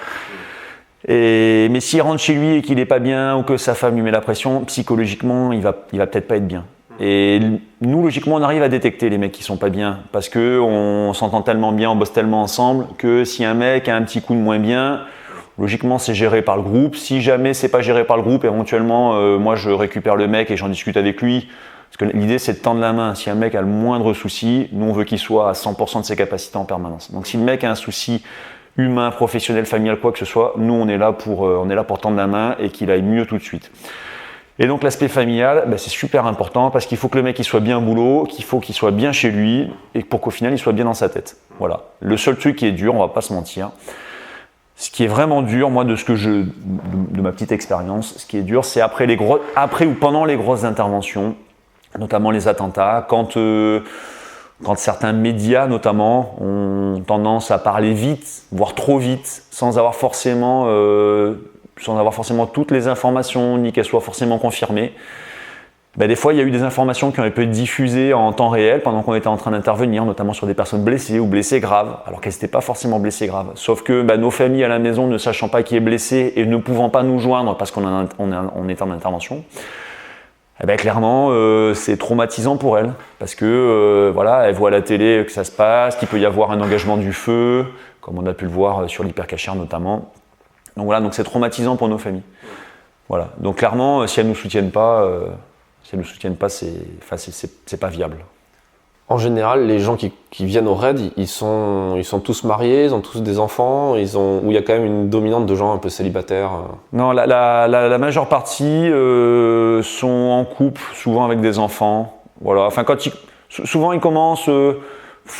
[SPEAKER 1] Mais s'il rentre chez lui et qu'il n'est pas bien ou que sa femme lui met la pression, psychologiquement, il va peut-être pas être bien. Et nous, logiquement, on arrive à détecter les mecs qui sont pas bien parce qu'on s'entend tellement bien, on bosse tellement ensemble que si un mec a un petit coup de moins bien, logiquement, c'est géré par le groupe. Si jamais c'est pas géré par le groupe, éventuellement, moi, je récupère le mec et j'en discute avec lui. Parce que l'idée, c'est de tendre la main. Si un mec a le moindre souci, nous, on veut qu'il soit à 100% de ses capacités en permanence. Donc, si le mec a un souci humain, professionnel, familial, quoi que ce soit, nous, on est là pour tendre la main et qu'il aille mieux tout de suite. Et donc, l'aspect familial, c'est super important parce qu'il faut que le mec il soit bien au boulot, qu'il faut qu'il soit bien chez lui et pour qu'au final, il soit bien dans sa tête. Voilà. Le seul truc qui est dur, on va pas se mentir, ce qui est vraiment dur, moi, de ma petite expérience, ce qui est dur, c'est après ou pendant les grosses interventions, notamment les attentats, quand certains médias, notamment, ont tendance à parler vite, voire trop vite, sans avoir forcément toutes les informations, ni qu'elles soient forcément confirmées. Des fois, il y a eu des informations qui ont pu être diffusées en temps réel pendant qu'on était en train d'intervenir, notamment sur des personnes blessées ou blessées graves, alors qu'elles n'étaient pas forcément blessées graves. Sauf que nos familles à la maison, ne sachant pas qui est blessé et ne pouvant pas nous joindre parce qu'on est en intervention, clairement, c'est traumatisant pour elles. Parce que, elles voient à la télé que ça se passe, qu'il peut y avoir un engagement du feu, comme on a pu le voir sur l'hypercachère notamment. Donc voilà, donc c'est traumatisant pour nos familles. Voilà. Donc clairement, si elles ne nous soutiennent pas, c'est pas viable.
[SPEAKER 2] En général, les gens qui viennent au RAID, ils sont tous mariés, ils ont tous des enfants, ou il y a quand même une dominante de gens un peu célibataires.
[SPEAKER 1] Non, la majeure partie sont en couple, souvent avec des enfants. Voilà. Enfin, souvent ils commencent.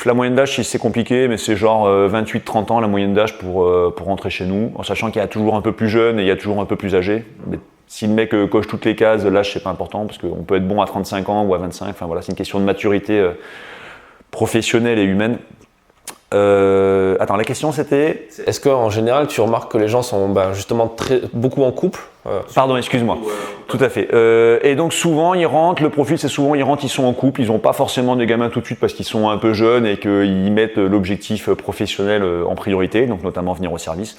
[SPEAKER 1] La moyenne d'âge, c'est compliqué, mais c'est genre 28-30 ans la moyenne d'âge pour rentrer chez nous, en sachant qu'il y a toujours un peu plus jeune et il y a toujours un peu plus âgé. Mais si le mec coche toutes les cases, l'âge c'est pas important parce qu'on peut être bon à 35 ans ou à 25. Enfin voilà, c'est une question de maturité professionnelle et humaine. Attends, la question c'était...
[SPEAKER 2] Est-ce qu'en général, tu remarques que les gens sont justement beaucoup en couple
[SPEAKER 1] Pardon, excuse-moi. Tout à fait. Et donc souvent, ils rentrent, le profil c'est souvent, ils sont en couple, ils n'ont pas forcément des gamins tout de suite parce qu'ils sont un peu jeunes et qu'ils mettent l'objectif professionnel en priorité, donc notamment venir au service.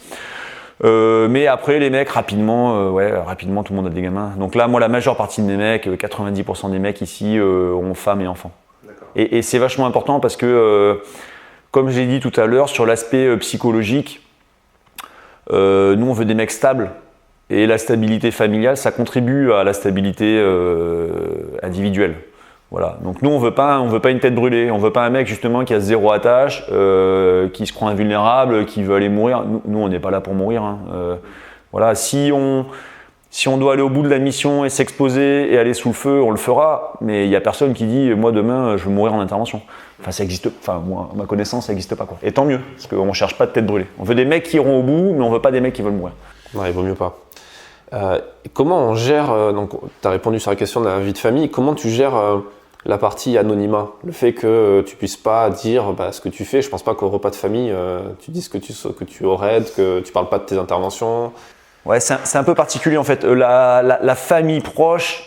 [SPEAKER 1] Mais après, les mecs, rapidement, tout le monde a des gamins. Donc là, moi, la majeure partie de mes mecs, 90% des mecs ici ont femmes et enfants. Et c'est vachement important parce que... comme j'ai dit tout à l'heure, sur l'aspect psychologique, nous on veut des mecs stables et la stabilité familiale, ça contribue à la stabilité individuelle. Voilà. Donc nous on veut pas une tête brûlée, on veut pas un mec justement qui a zéro attache, qui se croit invulnérable, qui veut aller mourir. Nous on n'est pas là pour mourir. Hein. Voilà. Si on doit aller au bout de la mission et s'exposer et aller sous le feu, on le fera. Mais il n'y a personne qui dit moi demain je veux mourir en intervention. Enfin, ça existe. Enfin, moi, à ma connaissance, ça n'existe pas, quoi. Et tant mieux, parce qu'on ne cherche pas de tête brûlée. On veut des mecs qui iront au bout, mais on ne veut pas des mecs qui veulent mourir.
[SPEAKER 2] Non, il vaut mieux pas. Comment on gère, donc tu as répondu sur la question de la vie de famille, comment tu gères la partie anonymat? Le fait que tu ne puisses pas dire ce que tu fais, je ne pense pas qu'au repas de famille, tu dises que tu aurais, que tu ne parles pas de tes interventions.
[SPEAKER 1] Ouais, c'est un peu particulier en fait. La famille proche,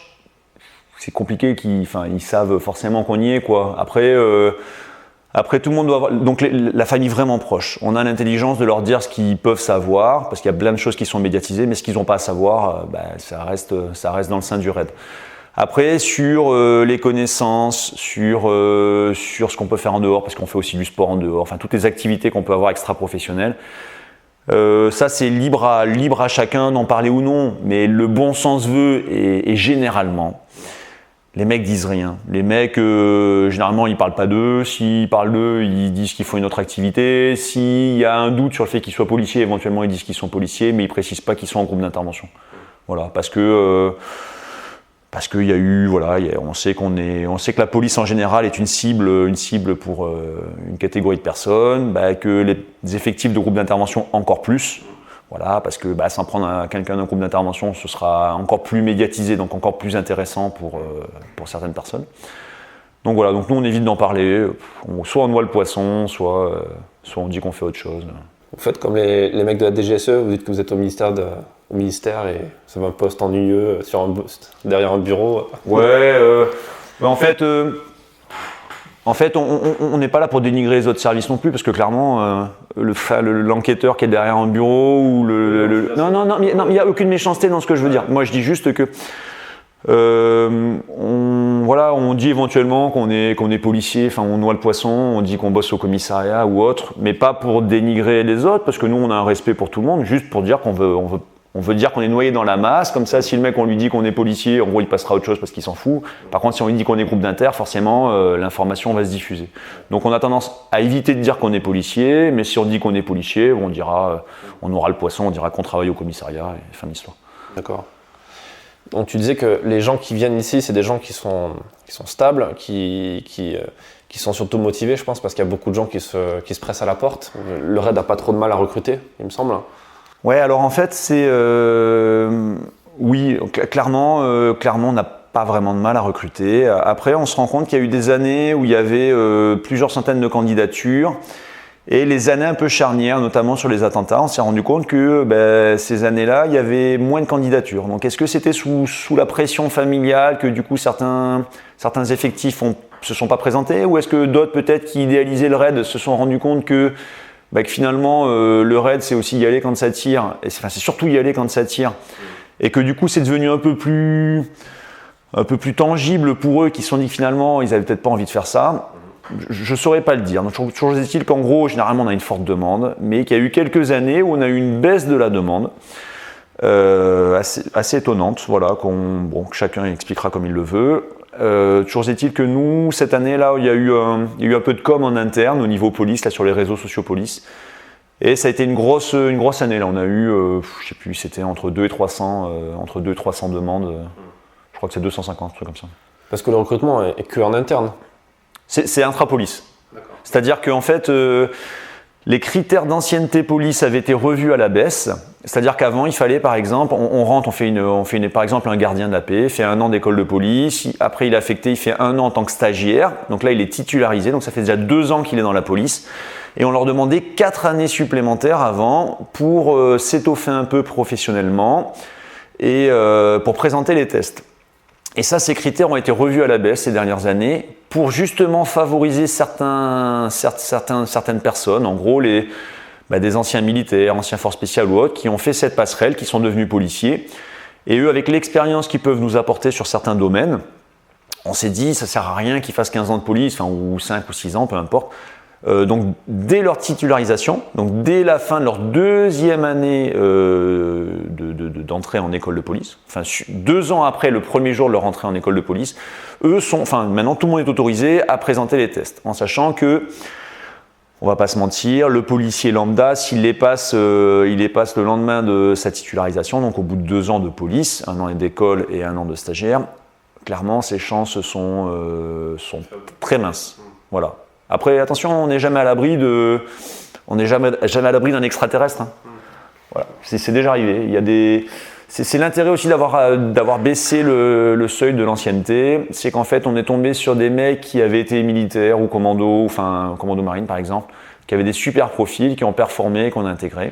[SPEAKER 1] c'est compliqué, ils savent forcément qu'on y est, quoi. Après, tout le monde doit avoir. Donc, la famille vraiment proche, on a l'intelligence de leur dire ce qu'ils peuvent savoir, parce qu'il y a plein de choses qui sont médiatisées, mais ce qu'ils n'ont pas à savoir, ça reste dans le sein du raid. Après, sur les connaissances, sur ce qu'on peut faire en dehors, parce qu'on fait aussi du sport en dehors, enfin, toutes les activités qu'on peut avoir extra-professionnelles. Ça c'est libre à chacun d'en parler ou non, mais le bon sens veut et généralement les mecs disent rien. Les mecs généralement ils parlent pas d'eux, s'ils parlent d'eux ils disent qu'ils font une autre activité, s'il y a un doute sur le fait qu'ils soient policiers, éventuellement ils disent qu'ils sont policiers, mais ils précisent pas qu'ils sont en groupe d'intervention. Voilà, parce que il y a eu, on sait que la police en général est une cible pour une catégorie de personnes, que les effectifs de groupe d'intervention encore plus, voilà, parce que s'en prendre à quelqu'un d'un groupe d'intervention, ce sera encore plus médiatisé, donc encore plus intéressant pour certaines personnes. Donc voilà, donc nous on évite d'en parler, soit on noie le poisson, soit on dit qu'on fait autre chose.
[SPEAKER 2] Vous faites comme les mecs de la DGSE, vous dites que vous êtes au ministère et c'est un poste ennuyeux derrière un bureau.
[SPEAKER 1] Ouais, en fait, on n'est pas là pour dénigrer les autres services non plus, parce que clairement, l'enquêteur qui est derrière un bureau ou non, il n'y a aucune méchanceté dans ce que je veux dire. Moi, je dis juste que on dit éventuellement qu'on est policier, enfin on noie le poisson, on dit qu'on bosse au commissariat ou autre, mais pas pour dénigrer les autres, parce que nous on a un respect pour tout le monde, juste pour dire qu'on veut dire qu'on est noyé dans la masse, comme ça si le mec on lui dit qu'on est policier, en gros il passera à autre chose parce qu'il s'en fout. Par contre si on lui dit qu'on est groupe d'inter, forcément l'information va se diffuser. Donc on a tendance à éviter de dire qu'on est policier, mais si on dit qu'on est policier, on aura le poisson, on dira qu'on travaille au commissariat et fin de l'histoire.
[SPEAKER 2] D'accord. Donc tu disais que les gens qui viennent ici, c'est des gens qui sont stables, qui sont surtout motivés, je pense, parce qu'il y a beaucoup de gens qui se pressent à la porte. Le raid n'a pas trop de mal à recruter, il me semble.
[SPEAKER 1] Ouais, alors en fait, oui, clairement, on n'a pas vraiment de mal à recruter. Après, on se rend compte qu'il y a eu des années où il y avait plusieurs centaines de candidatures. Et les années un peu charnières, notamment sur les attentats, on s'est rendu compte que ces années-là, il y avait moins de candidatures. Donc est-ce que c'était sous la pression familiale que du coup certains effectifs se sont pas présentés, ou est-ce que d'autres peut-être qui idéalisaient le raid se sont rendus compte que finalement le raid c'est aussi y aller quand ça tire, et c'est surtout y aller quand ça tire, et que du coup c'est devenu un peu plus tangible pour eux, qui se sont dit que finalement ils avaient peut-être pas envie de faire ça. Je ne saurais pas le dire. Donc, toujours est-il qu'en gros, généralement, on a une forte demande, mais qu'il y a eu quelques années où on a eu une baisse de la demande assez étonnante, voilà, que chacun expliquera comme il le veut. Toujours est-il que nous, cette année-là, il y a eu un peu de com en interne au niveau police, là, sur les réseaux sociaux police. Et ça a été une grosse année. Là. On a eu, je sais plus, c'était entre 200 et 300 demandes. Je crois que c'est 250, un truc comme ça.
[SPEAKER 2] Parce que le recrutement est que en interne.
[SPEAKER 1] C'est intrapolice. C'est-à-dire qu'en fait, les critères d'ancienneté police avaient été revus à la baisse. C'est-à-dire qu'avant, il fallait, par exemple, on rentre, on fait par exemple, un gardien de la paix, fait 1 an d'école de police. Après, il est affecté, il fait 1 an en tant que stagiaire. Donc là, il est titularisé. Donc ça fait déjà 2 ans qu'il est dans la police. et on leur demandait 4 années supplémentaires avant pour s'étoffer un peu professionnellement et pour présenter les tests. Et ça, ces critères ont été revus à la baisse ces dernières années pour justement favoriser certaines personnes, en gros des anciens militaires, anciens forces spéciales ou autres, qui ont fait cette passerelle, qui sont devenus policiers. Et eux, avec l'expérience qu'ils peuvent nous apporter sur certains domaines, on s'est dit, ça ne sert à rien qu'ils fassent 15 ans de police, ou 5 ou 6 ans, peu importe. Donc, dès leur titularisation, donc dès la fin de leur 2e année d'entrée en école de police, 2 ans après le premier jour de leur entrée en école de police, maintenant tout le monde est autorisé à présenter les tests, en sachant que, on va pas se mentir, le policier lambda, s'il les passe, il les passe le lendemain de sa titularisation, donc au bout de 2 ans de police, 1 an d'école et 1 an de stagiaire, clairement ses chances sont très minces. Voilà. Après, attention, on n'est jamais à l'abri d'un extraterrestre. Hein. Voilà. C'est déjà arrivé. C'est l'intérêt aussi d'avoir baissé le seuil de l'ancienneté. C'est qu'en fait, on est tombé sur des mecs qui avaient été militaires ou commando marine par exemple, qui avaient des super profils, qui ont performé, qu'on a intégrés.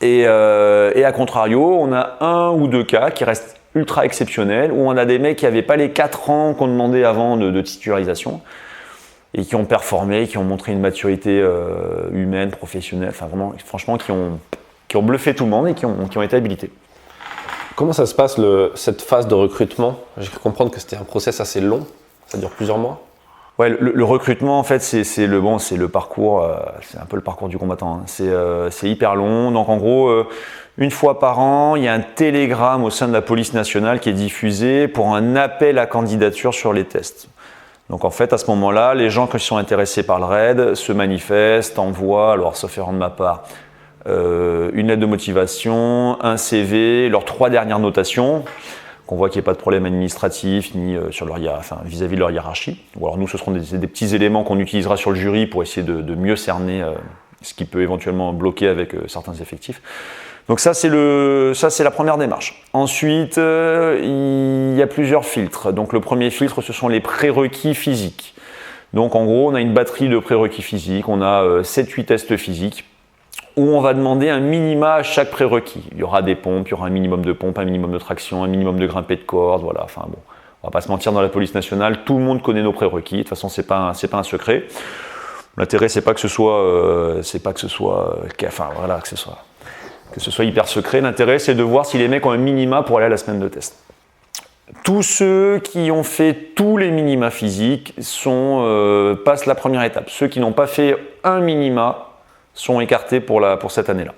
[SPEAKER 1] Et à contrario, on a 1 ou 2 cas qui restent ultra exceptionnels, où on a des mecs qui n'avaient pas les 4 ans qu'on demandait avant de titularisation, et qui ont performé, qui ont montré une maturité humaine, professionnelle, franchement, qui ont bluffé tout le monde et qui ont été habilités.
[SPEAKER 2] Comment ça se passe cette phase de recrutement? J'ai cru comprendre que c'était un process assez long, ça dure plusieurs mois.
[SPEAKER 1] Ouais, le recrutement en fait c'est le parcours, c'est un peu le parcours du combattant. Hein. C'est hyper long. Donc en gros, une fois par an, il y a un télégramme au sein de la police nationale qui est diffusé pour un appel à candidature sur les tests. Donc en fait, à ce moment-là, les gens qui sont intéressés par le RAID se manifestent, envoient, alors sauf erreur de ma part, une lettre de motivation, un CV, leurs 3 dernières notations, qu'on voit qu'il n'y ait pas de problème administratif ni vis-à-vis de leur hiérarchie. Ou alors nous, ce seront des petits éléments qu'on utilisera sur le jury pour essayer de mieux cerner ce qui peut éventuellement bloquer avec certains effectifs. Donc ça c'est la première démarche. Ensuite, il y a plusieurs filtres. Donc le premier filtre, ce sont les prérequis physiques. Donc en gros, on a une batterie de prérequis physiques, on a 7-8 tests physiques où on va demander un minima à chaque prérequis. Il y aura des pompes, il y aura un minimum de pompes, un minimum de traction, un minimum de grimpée de corde, voilà. Enfin bon, on va pas se mentir, dans la police nationale, tout le monde connaît nos prérequis. De toute façon, c'est pas un secret. L'intérêt, c'est pas que ce soit hyper secret. L'intérêt, c'est de voir si les mecs ont un minima pour aller à la semaine de test. Tous ceux qui ont fait tous les minima physiques passent la première étape. Ceux qui n'ont pas fait un minima sont écartés pour cette année-là.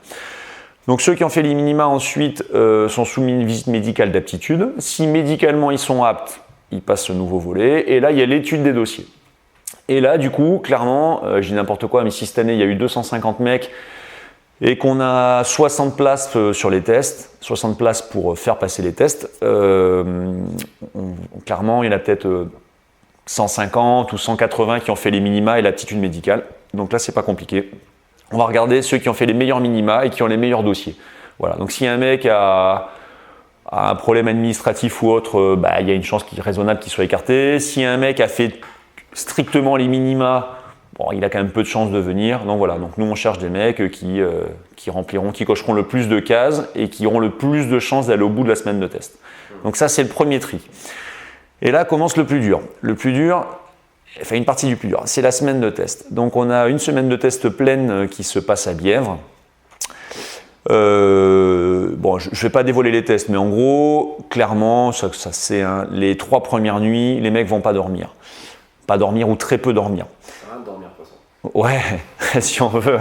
[SPEAKER 1] Donc ceux qui ont fait les minima ensuite sont soumis à une visite médicale d'aptitude. Si médicalement ils sont aptes, ils passent ce nouveau volet. Et là, il y a l'étude des dossiers. Et là, du coup, clairement, je dis n'importe quoi, mais si cette année, il y a eu 250 mecs et qu'on a 60 places sur les tests, 60 places pour faire passer les tests, clairement, il y en a peut-être 150 ou 180 qui ont fait les minima et l'aptitude médicale. Donc là, c'est pas compliqué. On va regarder ceux qui ont fait les meilleurs minima et qui ont les meilleurs dossiers. Voilà. Donc si un mec a un problème administratif ou autre, il y a une chance raisonnable qu'il soit écarté. Si un mec a fait strictement les minima, il a quand même peu de chances de venir. Donc voilà, donc nous on cherche des mecs qui cocheront le plus de cases et qui auront le plus de chances d'aller au bout de la semaine de test. Donc ça c'est le premier tri. Et là commence le plus dur. Une partie du plus dur, c'est la semaine de test. Donc on a une semaine de test pleine qui se passe à Bièvre. Je ne vais pas dévoiler les tests, mais en gros, clairement, les 3 premières nuits, les mecs vont pas dormir. Pas dormir ou très peu dormir.
[SPEAKER 2] Ça va dormir, de toute façon.
[SPEAKER 1] Ouais, si on veut.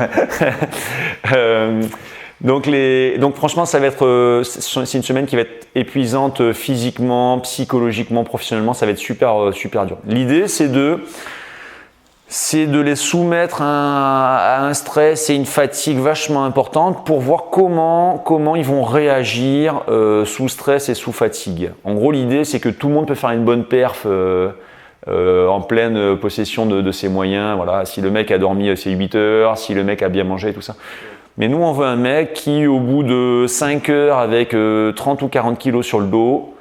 [SPEAKER 1] Donc franchement, c'est une semaine qui va être épuisante physiquement, psychologiquement, professionnellement, ça va être super, super dur. L'idée, c'est de les soumettre à un stress et une fatigue vachement importante pour voir comment ils vont réagir sous stress et sous fatigue. En gros, l'idée, c'est que tout le monde peut faire une bonne perf en pleine possession de ses moyens. Voilà. Si le mec a dormi ses 8 heures, si le mec a bien mangé, tout ça. Mais nous, on veut un mec qui, au bout de 5 heures avec 30 ou 40 kilos sur le dos,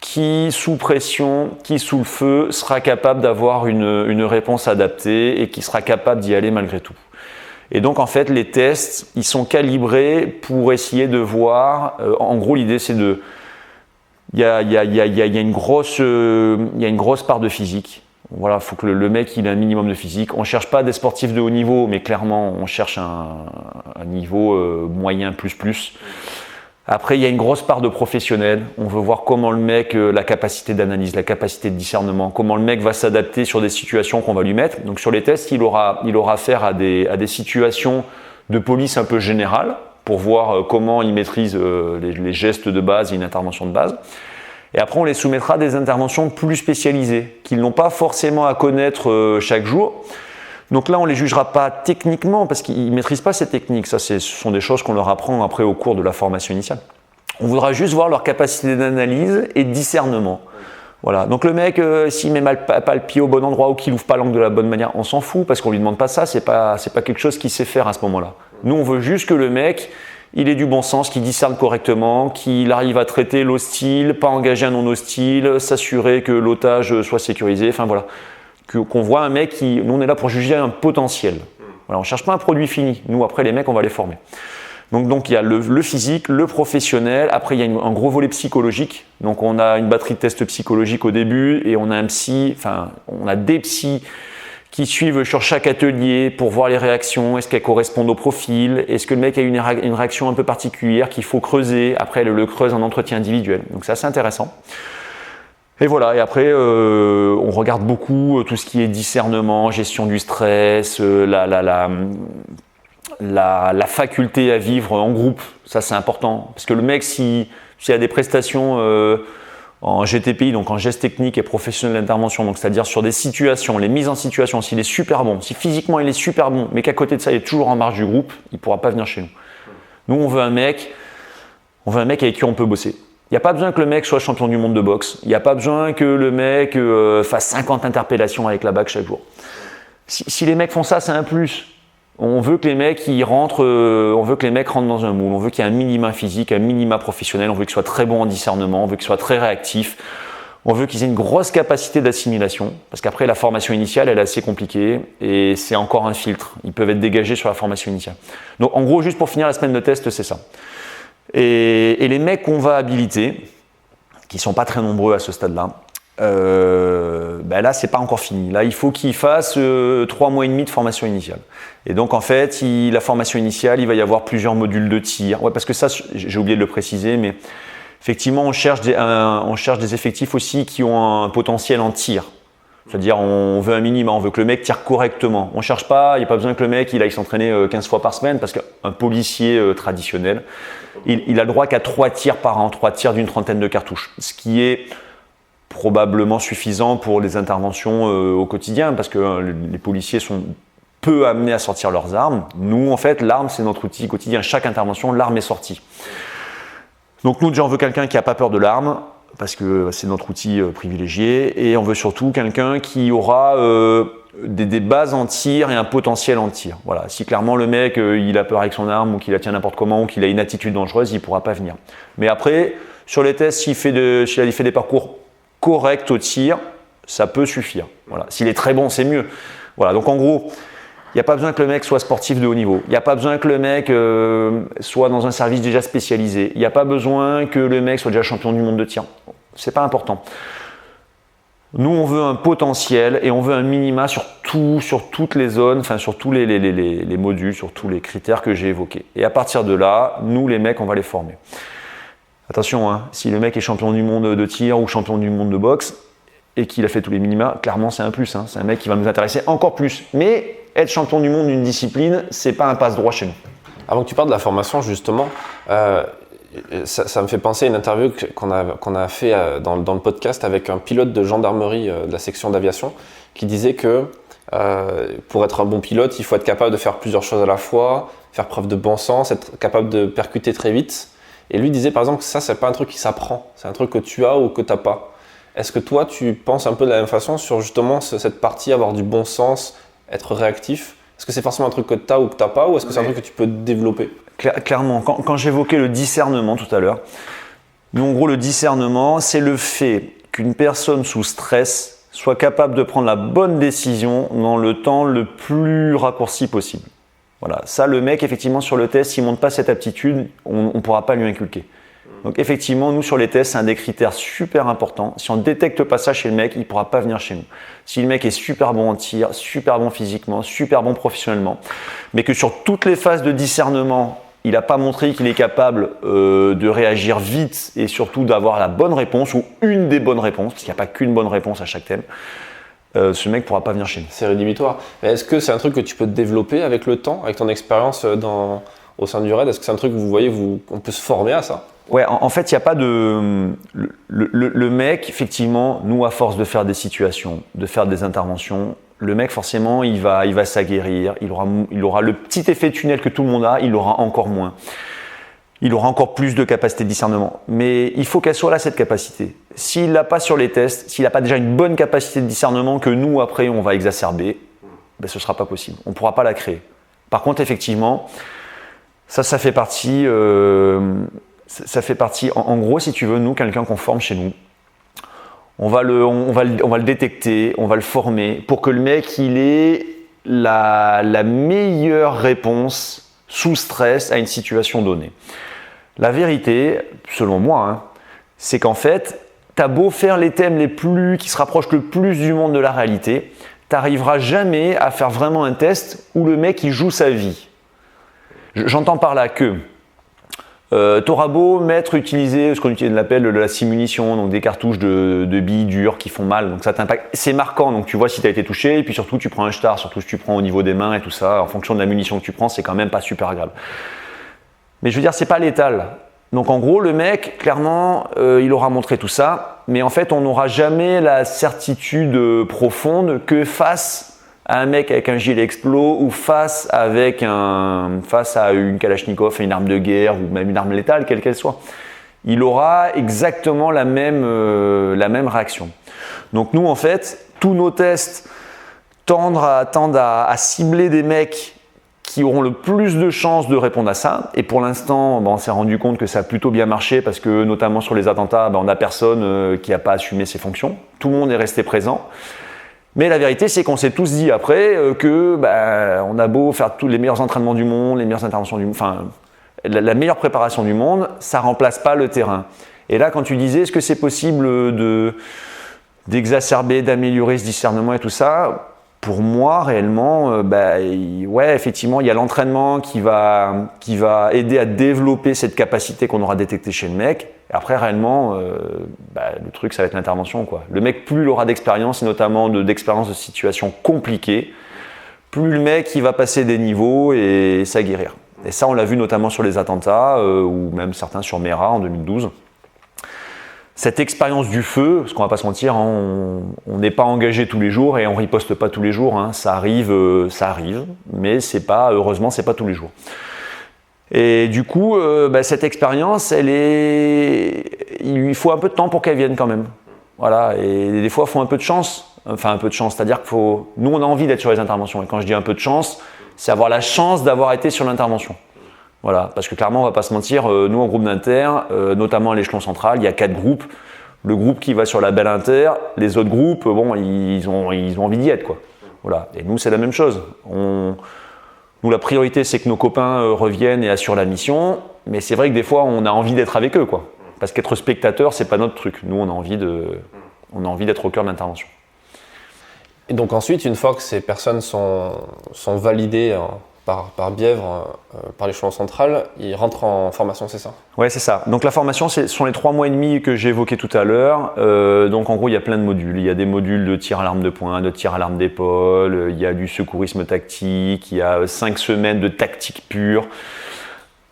[SPEAKER 1] qui, sous pression, qui, sous le feu, sera capable d'avoir une réponse adaptée et qui sera capable d'y aller malgré tout. Et donc, en fait, les tests, ils sont calibrés pour essayer de voir… en gros, l'idée, c'est de… Il y a une grosse part de physique. Voilà, il faut que le mec il ait un minimum de physique. On ne cherche pas des sportifs de haut niveau, mais clairement, on cherche un niveau moyen plus. Après, il y a une grosse part de professionnel. On veut voir comment le mec, la capacité d'analyse, la capacité de discernement, comment le mec va s'adapter sur des situations qu'on va lui mettre. Donc sur les tests, il aura affaire à des situations de police un peu générales pour voir comment il maîtrise les gestes de base et une intervention de base. Et après, on les soumettra à des interventions plus spécialisées, qu'ils n'ont pas forcément à connaître chaque jour. Donc là, on ne les jugera pas techniquement, parce qu'ils ne maîtrisent pas ces techniques. Ça, ce sont des choses qu'on leur apprend après au cours de la formation initiale. On voudra juste voir leur capacité d'analyse et de discernement. Voilà. Donc le mec, s'il ne met pas le pied au bon endroit ou qu'il n'ouvre pas l'angle de la bonne manière, on s'en fout, parce qu'on ne lui demande pas ça, c'est pas quelque chose qu'il sait faire à ce moment-là. Nous, on veut juste que le mec… il ait du bon sens, qu'il discerne correctement, qu'il arrive à traiter l'hostile, pas engager un non hostile, s'assurer que l'otage soit sécurisé, enfin voilà. Qu'on voit un mec qui… Nous, on est là pour juger un potentiel. Voilà, on ne cherche pas un produit fini. Nous, après, les mecs, on va les former. Donc il y a le physique, le professionnel. Après, il y a un gros volet psychologique. Donc, on a une batterie de tests psychologiques au début et on a on a des psys qui suivent sur chaque atelier pour voir les réactions, est-ce qu'elles correspondent au profil, est-ce que le mec a une réaction un peu particulière qu'il faut creuser, après elle le creuse en entretien individuel. Donc c'est assez intéressant. Et voilà, et après on regarde beaucoup tout ce qui est discernement, gestion du stress, la faculté à vivre en groupe, ça c'est important. Parce que le mec, s'il y a des prestations… en GTPI, donc en geste technique et professionnel d'intervention, donc c'est-à-dire sur des situations, les mises en situation, s'il est super bon, si physiquement il est super bon, mais qu'à côté de ça il est toujours en marge du groupe, il ne pourra pas venir chez nous. Nous on veut un mec avec qui on peut bosser. Il n'y a pas besoin que le mec soit champion du monde de boxe, il n'y a pas besoin que le mec fasse 50 interpellations avec la bague chaque jour. Si les mecs font ça, c'est un plus. On veut que les mecs rentrent dans un moule. On veut qu'il y ait un minima physique, un minima professionnel. On veut qu'ils soient très bons en discernement. On veut qu'ils soient très réactifs. On veut qu'ils aient une grosse capacité d'assimilation. Parce qu'après, la formation initiale, elle est assez compliquée et c'est encore un filtre. Ils peuvent être dégagés sur la formation initiale. Donc, en gros, juste pour finir la semaine de test, c'est ça. Et les mecs qu'on va habiliter, qui ne sont pas très nombreux à ce stade-là, là, c'est pas encore fini. Là, il faut qu'ils fassent 3 mois et demi de formation initiale. Et donc, en fait, la formation initiale, il va y avoir plusieurs modules de tir. Ouais, parce que ça, j'ai oublié de le préciser, mais effectivement, on cherche des effectifs aussi qui ont un potentiel en tir. C'est-à-dire, on veut un minimum, on veut que le mec tire correctement. On cherche pas, il n'y a pas besoin que le mec il aille s'entraîner 15 fois par semaine, parce qu'un policier traditionnel, il a le droit qu'à 3 tirs par an, 3 tirs d'une trentaine de cartouches. Ce qui est probablement suffisant pour les interventions au quotidien, parce que les policiers sont peu amenés à sortir leurs armes. Nous, en fait, l'arme, c'est notre outil quotidien. Chaque intervention, l'arme est sortie. Donc nous, déjà, on veut quelqu'un qui n'a pas peur de l'arme, parce que c'est notre outil privilégié, et on veut surtout quelqu'un qui aura des bases en tir et un potentiel en tir. Voilà. Si clairement le mec, il a peur avec son arme, ou qu'il la tient n'importe comment, ou qu'il a une attitude dangereuse, il ne pourra pas venir. Mais après, sur les tests, s'il fait des parcours corrects au tir, ça peut suffire. Voilà. S'il est très bon, c'est mieux. Voilà. Donc en gros, il n'y a pas besoin que le mec soit sportif de haut niveau. Il n'y a pas besoin que le mec soit dans un service déjà spécialisé. Il n'y a pas besoin que le mec soit déjà champion du monde de tir. C'est pas important. Nous, on veut un potentiel et on veut un minima sur toutes les zones, enfin sur tous les modules, sur tous les critères que j'ai évoqués. Et à partir de là, nous, les mecs, on va les former. Attention, hein, si le mec est champion du monde de tir ou champion du monde de boxe et qu'il a fait tous les minima, clairement, c'est un plus. Hein. C'est un mec qui va nous intéresser encore plus. Mais être champion du monde d'une discipline, c'est pas un passe-droit chez nous.
[SPEAKER 2] Avant que tu parles de la formation, justement, ça me fait penser à une interview qu'on a fait dans le podcast avec un pilote de gendarmerie de la section d'aviation qui disait que pour être un bon pilote, il faut être capable de faire plusieurs choses à la fois, faire preuve de bon sens, être capable de percuter très vite. Et lui disait par exemple que ça, c'est pas un truc qui s'apprend, c'est un truc que tu as ou que tu n'as pas. Est-ce que toi, tu penses un peu de la même façon sur justement cette partie, avoir du bon sens, être réactif? Est-ce que c'est forcément un truc que tu as ou que tu n'as pas, ou est-ce que c'est un truc que tu peux développer?
[SPEAKER 1] Clairement, quand j'évoquais le discernement tout à l'heure, Nous, en gros, le discernement, c'est le fait qu'une personne sous stress soit capable de prendre la bonne décision dans le temps le plus raccourci possible. Voilà, ça, le mec, effectivement, sur le test, s'il ne montre pas cette aptitude, on ne pourra pas lui inculquer. Donc, effectivement, nous, sur les tests, c'est un des critères super importants. Si on ne détecte pas ça chez le mec, il ne pourra pas venir chez nous. Si le mec est super bon en tir, super bon physiquement, super bon professionnellement, mais que sur toutes les phases de discernement, il n'a pas montré qu'il est capable de réagir vite et surtout d'avoir la bonne réponse ou une des bonnes réponses, parce qu'il n'y a pas qu'une bonne réponse à chaque thème, ce mec ne pourra pas venir chez nous.
[SPEAKER 2] C'est rédhibitoire. Mais est-ce que c'est un truc que tu peux développer avec le temps, avec ton expérience au sein du RAID? Est-ce que c'est un truc que vous voyez, qu'on peut se former à ça?
[SPEAKER 1] Ouais, en fait, il n'y a pas de… Le mec, effectivement, nous, à force de faire des situations, de faire des interventions, le mec, forcément, il va s'aguerrir, il aura le petit effet tunnel que tout le monde a, il aura encore moins. Il aura encore plus de capacité de discernement. Mais il faut qu'elle soit là, cette capacité. S'il ne l'a pas sur les tests, s'il n'a pas déjà une bonne capacité de discernement que nous, après, on va exacerber, ben, ce ne sera pas possible. On ne pourra pas la créer. Par contre, effectivement, ça fait partie… Ça fait partie, en gros, si tu veux, nous, quelqu'un qu'on forme chez nous, on va le détecter, on va le former pour que le mec, il ait la meilleure réponse sous stress à une situation donnée. La vérité, selon moi, c'est qu'en fait, t'as beau faire les thèmes qui se rapprochent le plus du monde de la réalité, t'arriveras jamais à faire vraiment un test où le mec, il joue sa vie. J'entends par là que t'auras beau utiliser ce qu'on appelle la simunition, donc des cartouches de billes dures qui font mal, donc ça t'impacte. C'est marquant, donc tu vois si tu as été touché, et puis surtout tu prends un star, surtout si tu prends au niveau des mains et tout ça, en fonction de la munition que tu prends, c'est quand même pas super agréable. Mais je veux dire, c'est pas létal. Donc en gros, le mec, clairement, il aura montré tout ça, mais en fait, on n'aura jamais la certitude profonde que face à un mec avec un gilet explos ou face à une Kalachnikov, une arme de guerre ou même une arme létale, quelle qu'elle soit. Il aura exactement la même réaction. Donc nous, en fait, tous nos tests tendent à cibler des mecs qui auront le plus de chances de répondre à ça. Et pour l'instant, on s'est rendu compte que ça a plutôt bien marché parce que, notamment sur les attentats, on n'a personne qui n'a pas assumé ses fonctions. Tout le monde est resté présent. Mais la vérité, c'est qu'on s'est tous dit après que on a beau faire tous les meilleurs entraînements du monde, les meilleures interventions du monde, enfin la meilleure préparation du monde, ça remplace pas le terrain. Et là, quand tu disais, est-ce que c'est possible d'exacerber, d'améliorer ce discernement et tout ça, pour moi, réellement, ouais, effectivement, il y a l'entraînement qui va aider à développer cette capacité qu'on aura détectée chez le mec. Et après, réellement, le truc, ça va être l'intervention, quoi. Le mec, plus il aura d'expérience, et notamment d'expérience de situations compliquées, plus le mec, il va passer des niveaux et s'aguerrir. Et ça, on l'a vu notamment sur les attentats, ou même certains sur Mera en 2012. Cette expérience du feu, parce qu'on va pas se mentir, on n'est pas engagé tous les jours et on riposte pas tous les jours. Ça arrive, mais heureusement, c'est pas tous les jours. Et du coup, cette expérience, il faut un peu de temps pour qu'elle vienne quand même. Voilà. Et des fois, il faut un peu de chance. Enfin, un peu de chance, c'est-à-dire nous, on a envie d'être sur les interventions. Et quand je dis un peu de chance, c'est avoir la chance d'avoir été sur l'intervention. Voilà, parce que clairement, on va pas se mentir, nous en groupe d'inter, notamment à l'échelon central, il y a 4 groupes. Le groupe qui va sur la belle inter, les autres groupes, ils ont envie d'y être, quoi. Voilà. Et nous, c'est la même chose. Nous, la priorité, c'est que nos copains reviennent et assurent la mission, mais c'est vrai que des fois, on a envie d'être avec eux, quoi. Parce qu'être spectateur, c'est pas notre truc. Nous, on a envie d'être au cœur de l'intervention.
[SPEAKER 2] Et donc ensuite, une fois que ces personnes sont validées par Bièvre, par l'échelon central, ils rentrent en formation, c'est ça?
[SPEAKER 1] Ouais, c'est ça. Donc la formation, ce sont les 3 mois et demi que j'ai évoqués tout à l'heure. Donc en gros, il y a plein de modules. Il y a des modules de tir à l'arme de poing, de tir à l'arme d'épaule, il y a du secourisme tactique, il y a 5 semaines de tactique pure.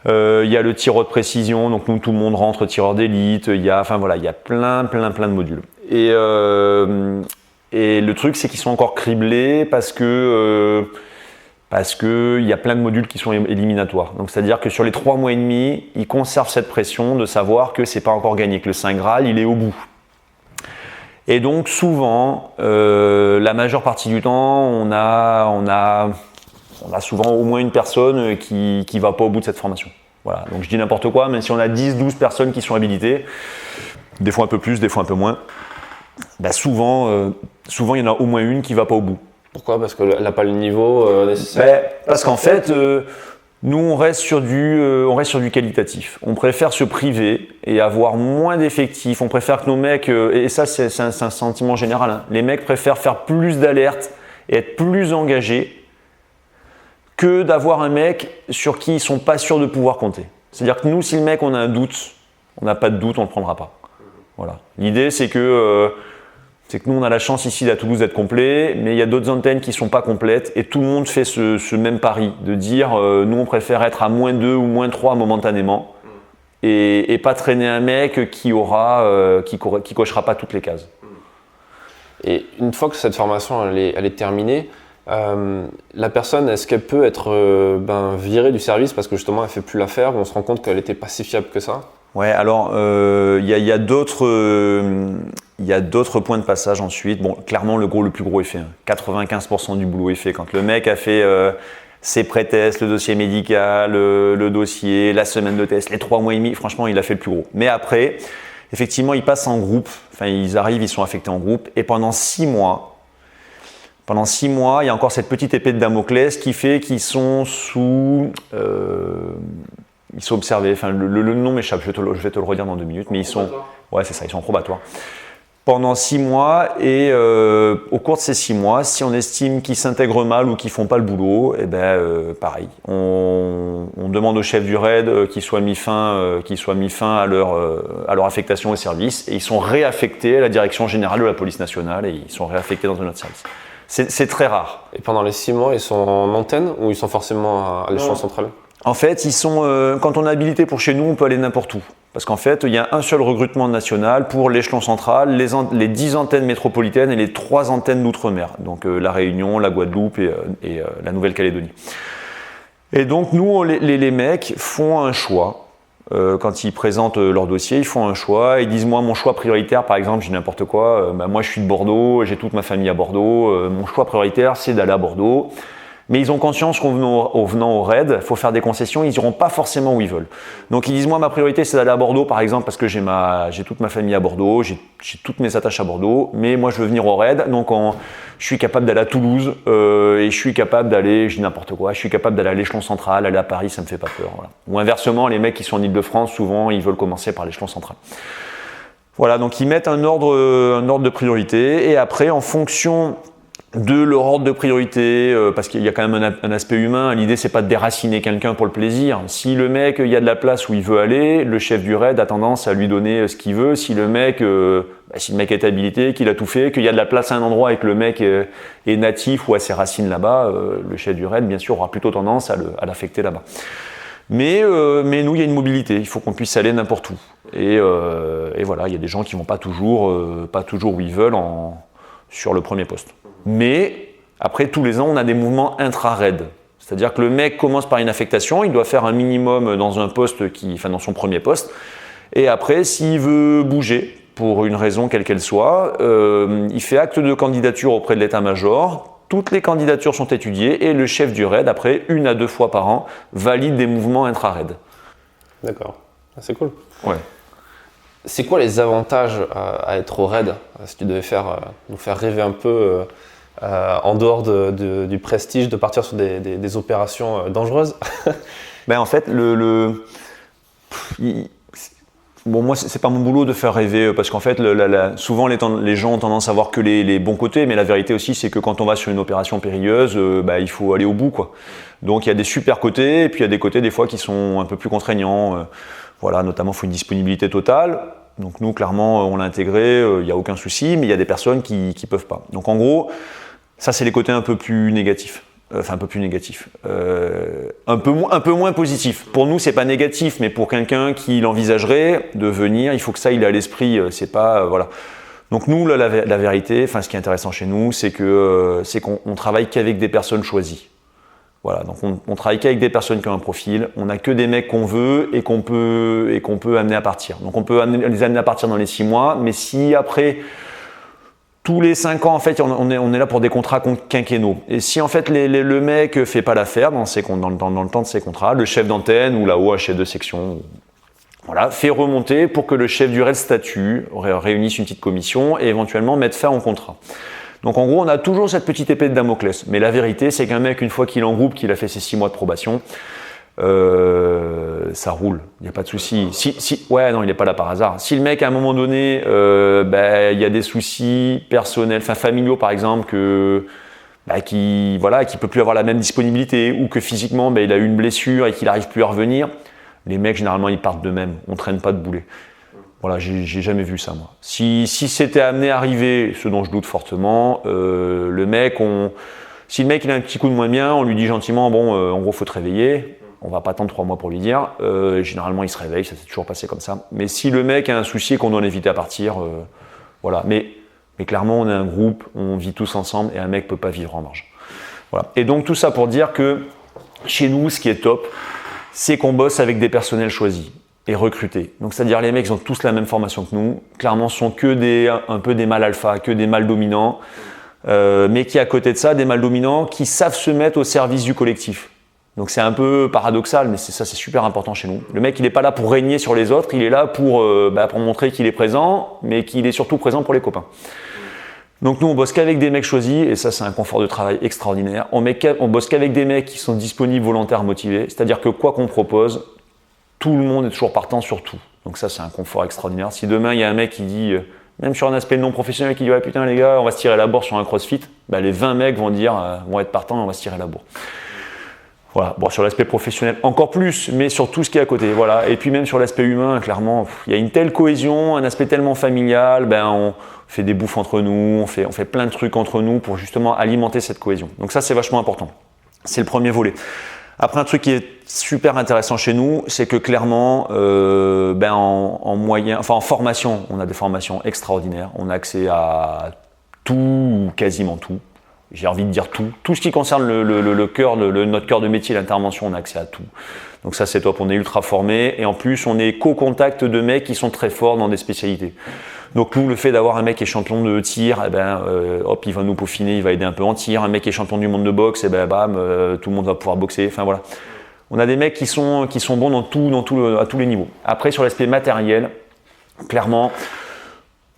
[SPEAKER 1] Il y a le tireur de précision, donc nous tout le monde rentre tireur d'élite. Il y a plein de modules. Et le truc, c'est qu'ils sont encore criblés parce que il y a plein de modules qui sont éliminatoires. Donc c'est-à-dire que sur les 3 mois et demi, ils conservent cette pression de savoir que c'est pas encore gagné, que le Saint Graal, il est au bout. Et donc souvent, la majeure partie du temps, on a souvent au moins une personne qui va pas au bout de cette formation. Voilà, donc je dis n'importe quoi, même si on a 10-12 personnes qui sont habilitées, des fois un peu plus, des fois un peu moins, souvent il y en a au moins une qui ne va pas au bout.
[SPEAKER 2] Pourquoi ? Parce qu'elle n'a pas le niveau nécessaire ?
[SPEAKER 1] Parce qu'en fait, nous on reste sur du qualitatif. On préfère se priver et avoir moins d'effectifs. On préfère que nos mecs, et ça c'est un sentiment général, hein, les mecs préfèrent faire plus d'alertes et être plus engagés que d'avoir un mec sur qui ils ne sont pas sûrs de pouvoir compter. C'est-à-dire que nous, si le mec, on a un doute, on n'a pas de doute, on ne le prendra pas. Voilà. L'idée, c'est que nous, on a la chance ici à Toulouse d'être complet, mais il y a d'autres antennes qui ne sont pas complètes et tout le monde fait ce même pari de dire nous, on préfère être à -2 ou -3 momentanément et pas traîner un mec qui cochera pas toutes les cases.
[SPEAKER 2] Et une fois que cette formation elle est terminée, la personne, est-ce qu'elle peut être virée du service parce que justement elle ne fait plus l'affaire, on se rend compte qu'elle n'était pas si fiable que ça ?
[SPEAKER 1] Ouais, alors il y a d'autres points de passage ensuite. Bon, clairement le plus gros est fait. 95% du boulot est fait. Quand le mec a fait ses pré-tests, le dossier médical, le dossier, la semaine de test, les 3 mois et demi, franchement il a fait le plus gros. Mais après, effectivement, ils passent en groupe. Enfin, ils arrivent, ils sont affectés en groupe et pendant 6 mois, il y a encore cette petite épée de Damoclès qui fait qu'ils sont ils sont observés. Enfin, le nom m'échappe, je vais te le redire dans 2 minutes, mais ils sont en probatoire. Pendant 6 mois et au cours de ces 6 mois, si on estime qu'ils s'intègrent mal ou qu'ils font pas le boulot, pareil, on demande au chef du raid qu'ils soient mis fin à leur affectation au service et ils sont réaffectés à la direction générale de la police nationale et ils sont réaffectés dans un autre service. C'est très rare.
[SPEAKER 2] Et pendant les 6 mois, ils sont en antenne ou ils sont forcément à l'échelon central ?
[SPEAKER 1] En fait, quand on est habilité pour chez nous, on peut aller n'importe où. Parce qu'en fait, il y a un seul recrutement national pour l'échelon central, les 10 antennes métropolitaines et les 3 antennes d'outre-mer. Donc la Réunion, la Guadeloupe et la Nouvelle-Calédonie. Et donc nous, les mecs font un choix. Quand ils présentent leur dossier, ils font un choix. Ils disent, moi, mon choix prioritaire, par exemple, je dis n'importe quoi, moi je suis de Bordeaux, j'ai toute ma famille à Bordeaux, mon choix prioritaire, c'est d'aller à Bordeaux. Mais ils ont conscience qu'en venant au raid, il faut faire des concessions, ils n'iront pas forcément où ils veulent. Donc ils disent, moi ma priorité c'est d'aller à Bordeaux par exemple parce que j'ai toute ma famille à Bordeaux, j'ai toutes mes attaches à Bordeaux, mais moi je veux venir au raid, donc je suis capable d'aller à Toulouse et je suis capable d'aller, je dis n'importe quoi, je suis capable d'aller à l'échelon central, aller à Paris, ça me fait pas peur. Voilà. Ou inversement, les mecs qui sont en Ile-de-France, souvent ils veulent commencer par l'échelon central. Voilà, donc ils mettent un ordre de priorité et après en fonction de leur ordre de priorité, parce qu'il y a quand même un aspect humain. L'idée, c'est pas de déraciner quelqu'un pour le plaisir. Si le mec, il y a de la place où il veut aller, le chef du raid a tendance à lui donner ce qu'il veut. Si le mec est habilité, qu'il a tout fait, qu'il y a de la place à un endroit et que le mec est natif ou a ses racines là-bas, le chef du raid, bien sûr, aura plutôt tendance à l'affecter là-bas. Mais nous, il y a une mobilité. Il faut qu'on puisse aller n'importe où. Et voilà, il y a des gens qui vont pas toujours où ils veulent sur le premier poste. Mais après, tous les ans, on a des mouvements intra-raid. C'est-à-dire que le mec commence par une affectation, il doit faire un minimum dans dans son premier poste. Et après, s'il veut bouger, pour une raison quelle qu'elle soit, il fait acte de candidature auprès de l'état-major. Toutes les candidatures sont étudiées et le chef du raid, après, 1 à 2 fois par an, valide des mouvements intra-raid.
[SPEAKER 2] D'accord, c'est cool.
[SPEAKER 1] Ouais.
[SPEAKER 2] C'est quoi les avantages à être au raid ? Si tu devais nous faire rêver un peu en dehors du prestige de partir sur des opérations dangereuses.
[SPEAKER 1] En fait, moi, c'est pas mon boulot de faire rêver parce qu'en fait, souvent les gens ont tendance à voir que les bons côtés, mais la vérité aussi, c'est que quand on va sur une opération périlleuse, il faut aller au bout, quoi. Donc il y a des super côtés et puis il y a des côtés des fois qui sont un peu plus contraignants. Voilà, notamment, il faut une disponibilité totale. Donc nous, clairement, on l'a intégré, il n'y a aucun souci, mais il y a des personnes qui ne peuvent pas. Donc en gros, ça, c'est les côtés un peu plus négatifs. Un peu plus négatifs. Un peu moins positifs. Pour nous, c'est pas négatif, mais pour quelqu'un qui l'envisagerait de venir, il faut que ça, il ait à l'esprit. C'est pas, voilà. Donc nous, là, la vérité, ce qui est intéressant chez nous, c'est qu'on travaille qu'avec des personnes choisies. Voilà, donc on travaille qu'avec des personnes qui ont un profil, on n'a que des mecs qu'on veut et qu'on peut amener à partir. Donc on peut les amener à partir dans les 6 mois, mais si après tous les 5 ans, en fait, on est là pour des contrats quinquennaux. Et si en fait le mec fait pas l'affaire dans le temps de ses contrats, le chef d'antenne ou là-haut, chef de section, voilà, fait remonter pour que le chef du RED statue, réunisse une petite commission et éventuellement mette fin au contrat. Donc en gros, on a toujours cette petite épée de Damoclès. Mais la vérité, c'est qu'un mec, une fois qu'il est en groupe, qu'il a fait ses 6 mois de probation, ça roule, il n'y a pas de souci. Ouais, non, il n'est pas là par hasard. Si le mec, à un moment donné, il y a des soucis personnels, familiaux par exemple, qui peut plus avoir la même disponibilité, ou que physiquement, il a eu une blessure et qu'il n'arrive plus à revenir, les mecs, généralement, ils partent d'eux-mêmes. On ne traîne pas de boulet. Voilà, j'ai jamais vu ça, moi. Si c'était amené à arriver, ce dont je doute fortement, si le mec il a un petit coup de moins bien, on lui dit gentiment, en gros, faut te réveiller. On va pas attendre 3 mois pour lui dire. Généralement, il se réveille, ça s'est toujours passé comme ça. Mais si le mec a un souci et qu'on doit l'inviter à partir, voilà. Mais clairement, on est un groupe, on vit tous ensemble et un mec peut pas vivre en marge. Voilà. Et donc, tout ça pour dire que chez nous, ce qui est top, c'est qu'on bosse avec des personnels choisis et recrutés. Donc, c'est-à-dire les mecs, ils ont tous la même formation que nous. Clairement, sont que un peu des mâles alpha, que des mâles dominants. Mais qui, à côté de ça, des mâles dominants qui savent se mettre au service du collectif. Donc c'est un peu paradoxal, mais c'est super important chez nous. Le mec, il n'est pas là pour régner sur les autres, il est là pour montrer qu'il est présent, mais qu'il est surtout présent pour les copains. Donc nous, on bosse qu'avec des mecs choisis, et ça, c'est un confort de travail extraordinaire. On bosse qu'avec des mecs qui sont disponibles, volontaires, motivés. C'est-à-dire que quoi qu'on propose, tout le monde est toujours partant sur tout. Donc ça, c'est un confort extraordinaire. Si demain, il y a un mec qui dit, même sur un aspect non professionnel, qui dit « Ouais, putain les gars, on va se tirer la bourre sur un crossfit », les 20 mecs vont être partants, on va se tirer la bourre. Voilà. Bon, sur l'aspect professionnel encore plus, mais sur tout ce qui est à côté. Voilà. Et puis même sur l'aspect humain, clairement, il y a une telle cohésion, un aspect tellement familial, on fait des bouffes entre nous, on fait plein de trucs entre nous pour justement alimenter cette cohésion. Donc ça, c'est vachement important. C'est le premier volet. Après, un truc qui est super intéressant chez nous, c'est que clairement, en formation, on a des formations extraordinaires. On a accès à tout, quasiment tout. J'ai envie de dire tout. Tout ce qui concerne notre cœur de métier, l'intervention, on a accès à tout. Donc ça, c'est top. On est ultra formés. Et en plus, on est qu'au-contact de mecs qui sont très forts dans des spécialités. Donc nous, le fait d'avoir un mec qui est champion de tir, il va nous peaufiner, il va aider un peu en tir. Un mec qui est champion du monde de boxe, tout le monde va pouvoir boxer. Enfin voilà. On a des mecs qui sont bons à tous les niveaux. Après, sur l'aspect matériel, clairement,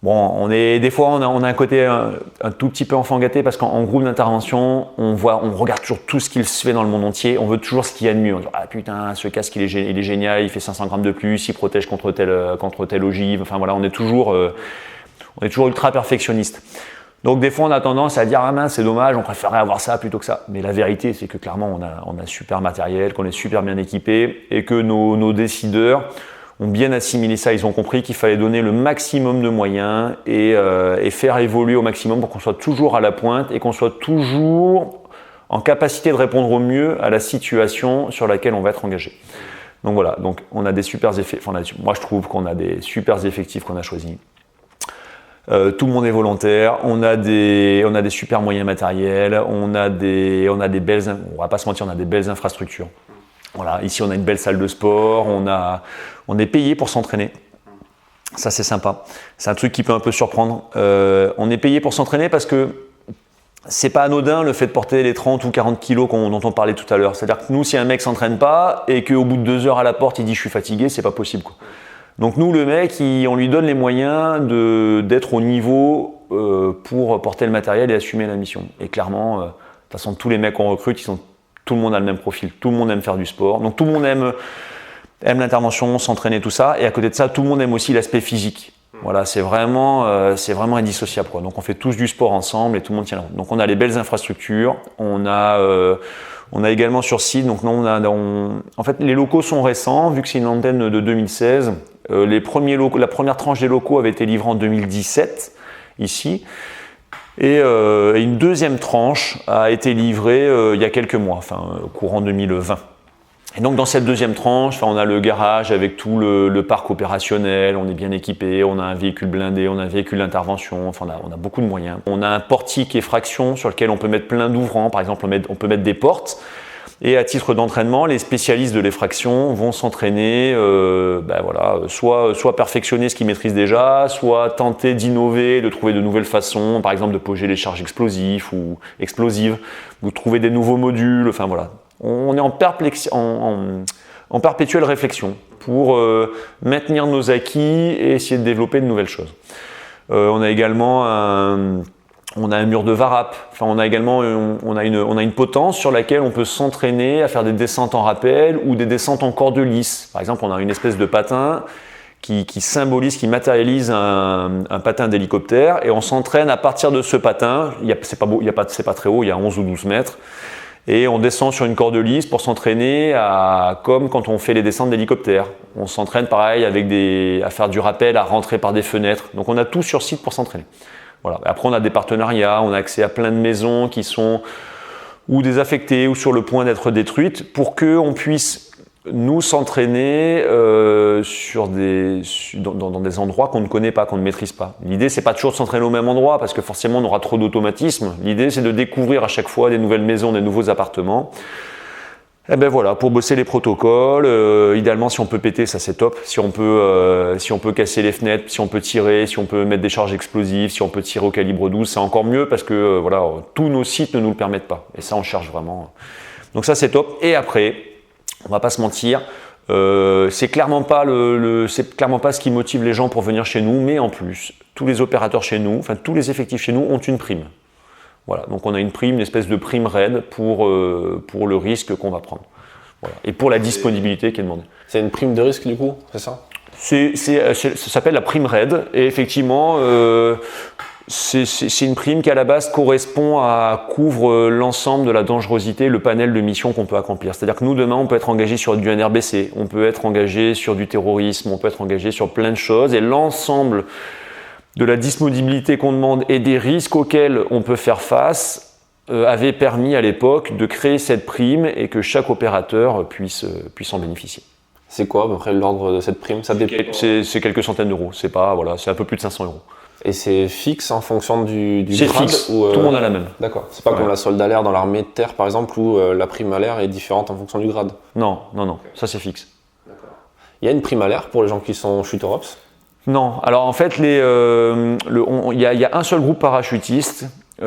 [SPEAKER 1] des fois, on a un côté un tout petit peu enfant gâté parce qu'en groupe d'intervention, on regarde toujours tout ce qu'il se fait dans le monde entier. On veut toujours ce qu'il y a de mieux. On dit, ah putain, ce casque, il est génial, il fait 500 grammes de plus, il protège contre telle ogive. Enfin voilà, on est toujours ultra perfectionniste. Donc des fois, on a tendance à dire, ah mince, c'est dommage, on préférerait avoir ça plutôt que ça. Mais la vérité, c'est que clairement, on a super matériel, qu'on est super bien équipé et que nos décideurs ont bien assimilé ça, ils ont compris qu'il fallait donner le maximum de moyens et faire évoluer au maximum pour qu'on soit toujours à la pointe et qu'on soit toujours en capacité de répondre au mieux à la situation sur laquelle on va être engagé. Donc voilà, donc on a des super effets, moi je trouve qu'on a des super effectifs qu'on a choisis. Tout le monde est volontaire, on a des super moyens matériels, on a des belles, on va pas se mentir, on a des belles infrastructures. Voilà, ici on a une belle salle de sport, on est payé pour s'entraîner. Ça c'est sympa. C'est un truc qui peut un peu surprendre. On est payé pour s'entraîner parce que c'est pas anodin le fait de porter les 30 ou 40 kilos dont on parlait tout à l'heure. C'est-à-dire que nous, si un mec s'entraîne pas et qu'au bout de 2 heures à la porte il dit je suis fatigué, c'est pas possible quoi. Donc nous, le mec, on lui donne les moyens d'être au niveau pour porter le matériel et assumer la mission. Et clairement, de toute façon, tous les mecs qu'on recrute, tout le monde a le même profil, tout le monde aime faire du sport, donc tout le monde aime l'intervention, s'entraîner, tout ça, et à côté de ça, tout le monde aime aussi l'aspect physique. Voilà, c'est vraiment indissociable quoi. Donc on fait tous du sport ensemble et tout le monde tient la route. Donc on a les belles infrastructures, on a également sur site, donc en fait les locaux sont récents, vu que c'est une antenne de 2016, la première tranche des locaux avait été livrée en 2017, ici. Et une deuxième tranche a été livrée il y a quelques mois, courant 2020. Et donc dans cette deuxième tranche, on a le garage avec tout le parc opérationnel, on est bien équipé, on a un véhicule blindé, on a un véhicule d'intervention, on a beaucoup de moyens. On a un portique effraction sur lequel on peut mettre plein d'ouvrants, par exemple on peut mettre des portes. Et à titre d'entraînement, les spécialistes de l'effraction vont s'entraîner, soit perfectionner ce qu'ils maîtrisent déjà, soit tenter d'innover, de trouver de nouvelles façons, par exemple de poser les charges explosives, ou trouver des nouveaux modules. Enfin voilà, on est en perpétuelle réflexion pour maintenir nos acquis et essayer de développer de nouvelles choses. On a également un mur de varap. Enfin, on a une potence sur laquelle on peut s'entraîner à faire des descentes en rappel ou des descentes en corde lisse. Par exemple, on a une espèce de patin qui matérialise un patin d'hélicoptère, et on s'entraîne à partir de ce patin. C'est pas très haut, il y a 11 ou 12 mètres. Et on descend sur une corde lisse pour s'entraîner comme quand on fait les descentes d'hélicoptère. On s'entraîne pareil à faire du rappel, à rentrer par des fenêtres. Donc on a tout sur site pour s'entraîner. Voilà. Après, on a des partenariats, on a accès à plein de maisons qui sont ou désaffectées ou sur le point d'être détruites pour qu'on puisse nous s'entraîner dans des endroits qu'on ne connaît pas, qu'on ne maîtrise pas. L'idée, c'est pas toujours de s'entraîner au même endroit parce que forcément, on aura trop d'automatisme. L'idée, c'est de découvrir à chaque fois des nouvelles maisons, des nouveaux appartements. Et ben voilà, pour bosser les protocoles, idéalement si on peut péter, ça c'est top. Si on peut casser les fenêtres, si on peut tirer, si on peut mettre des charges explosives, si on peut tirer au calibre 12, c'est encore mieux parce que tous nos sites ne nous le permettent pas. Et ça on cherche vraiment. Donc ça c'est top. Et après, on va pas se mentir, c'est clairement pas ce qui motive les gens pour venir chez nous, mais en plus, tous les opérateurs chez nous, enfin tous les effectifs chez nous ont une prime. Voilà, donc on a une espèce de prime RAID pour le risque qu'on va prendre. Voilà. Et pour la disponibilité qui est demandée.
[SPEAKER 2] C'est une prime de risque du coup, c'est ça ?
[SPEAKER 1] Ça s'appelle la prime RAID, et effectivement, c'est une prime qui à la base couvre l'ensemble de la dangerosité, le panel de missions qu'on peut accomplir. C'est-à-dire que nous, demain, on peut être engagé sur du NRBC, on peut être engagé sur du terrorisme, on peut être engagé sur plein de choses, et l'ensemble de la disponibilité qu'on demande et des risques auxquels on peut faire face avait permis à l'époque de créer cette prime et que chaque opérateur puisse en bénéficier.
[SPEAKER 2] C'est quoi à peu près l'ordre de cette prime ? Ça dépend.
[SPEAKER 1] C'est quelques centaines d'euros, c'est un peu plus de 500 euros.
[SPEAKER 2] Et c'est fixe en fonction du
[SPEAKER 1] c'est
[SPEAKER 2] grade
[SPEAKER 1] fixe,
[SPEAKER 2] ou,
[SPEAKER 1] tout le monde a la même.
[SPEAKER 2] D'accord, c'est pas comme la solde à l'air dans l'armée de terre par exemple où la prime à l'air est différente en fonction du grade.
[SPEAKER 1] Non, ça c'est fixe.
[SPEAKER 2] D'accord. Il y a une prime à l'air pour les gens qui sont shooter ops ?
[SPEAKER 1] Non, alors en fait, il y a un seul groupe parachutiste qui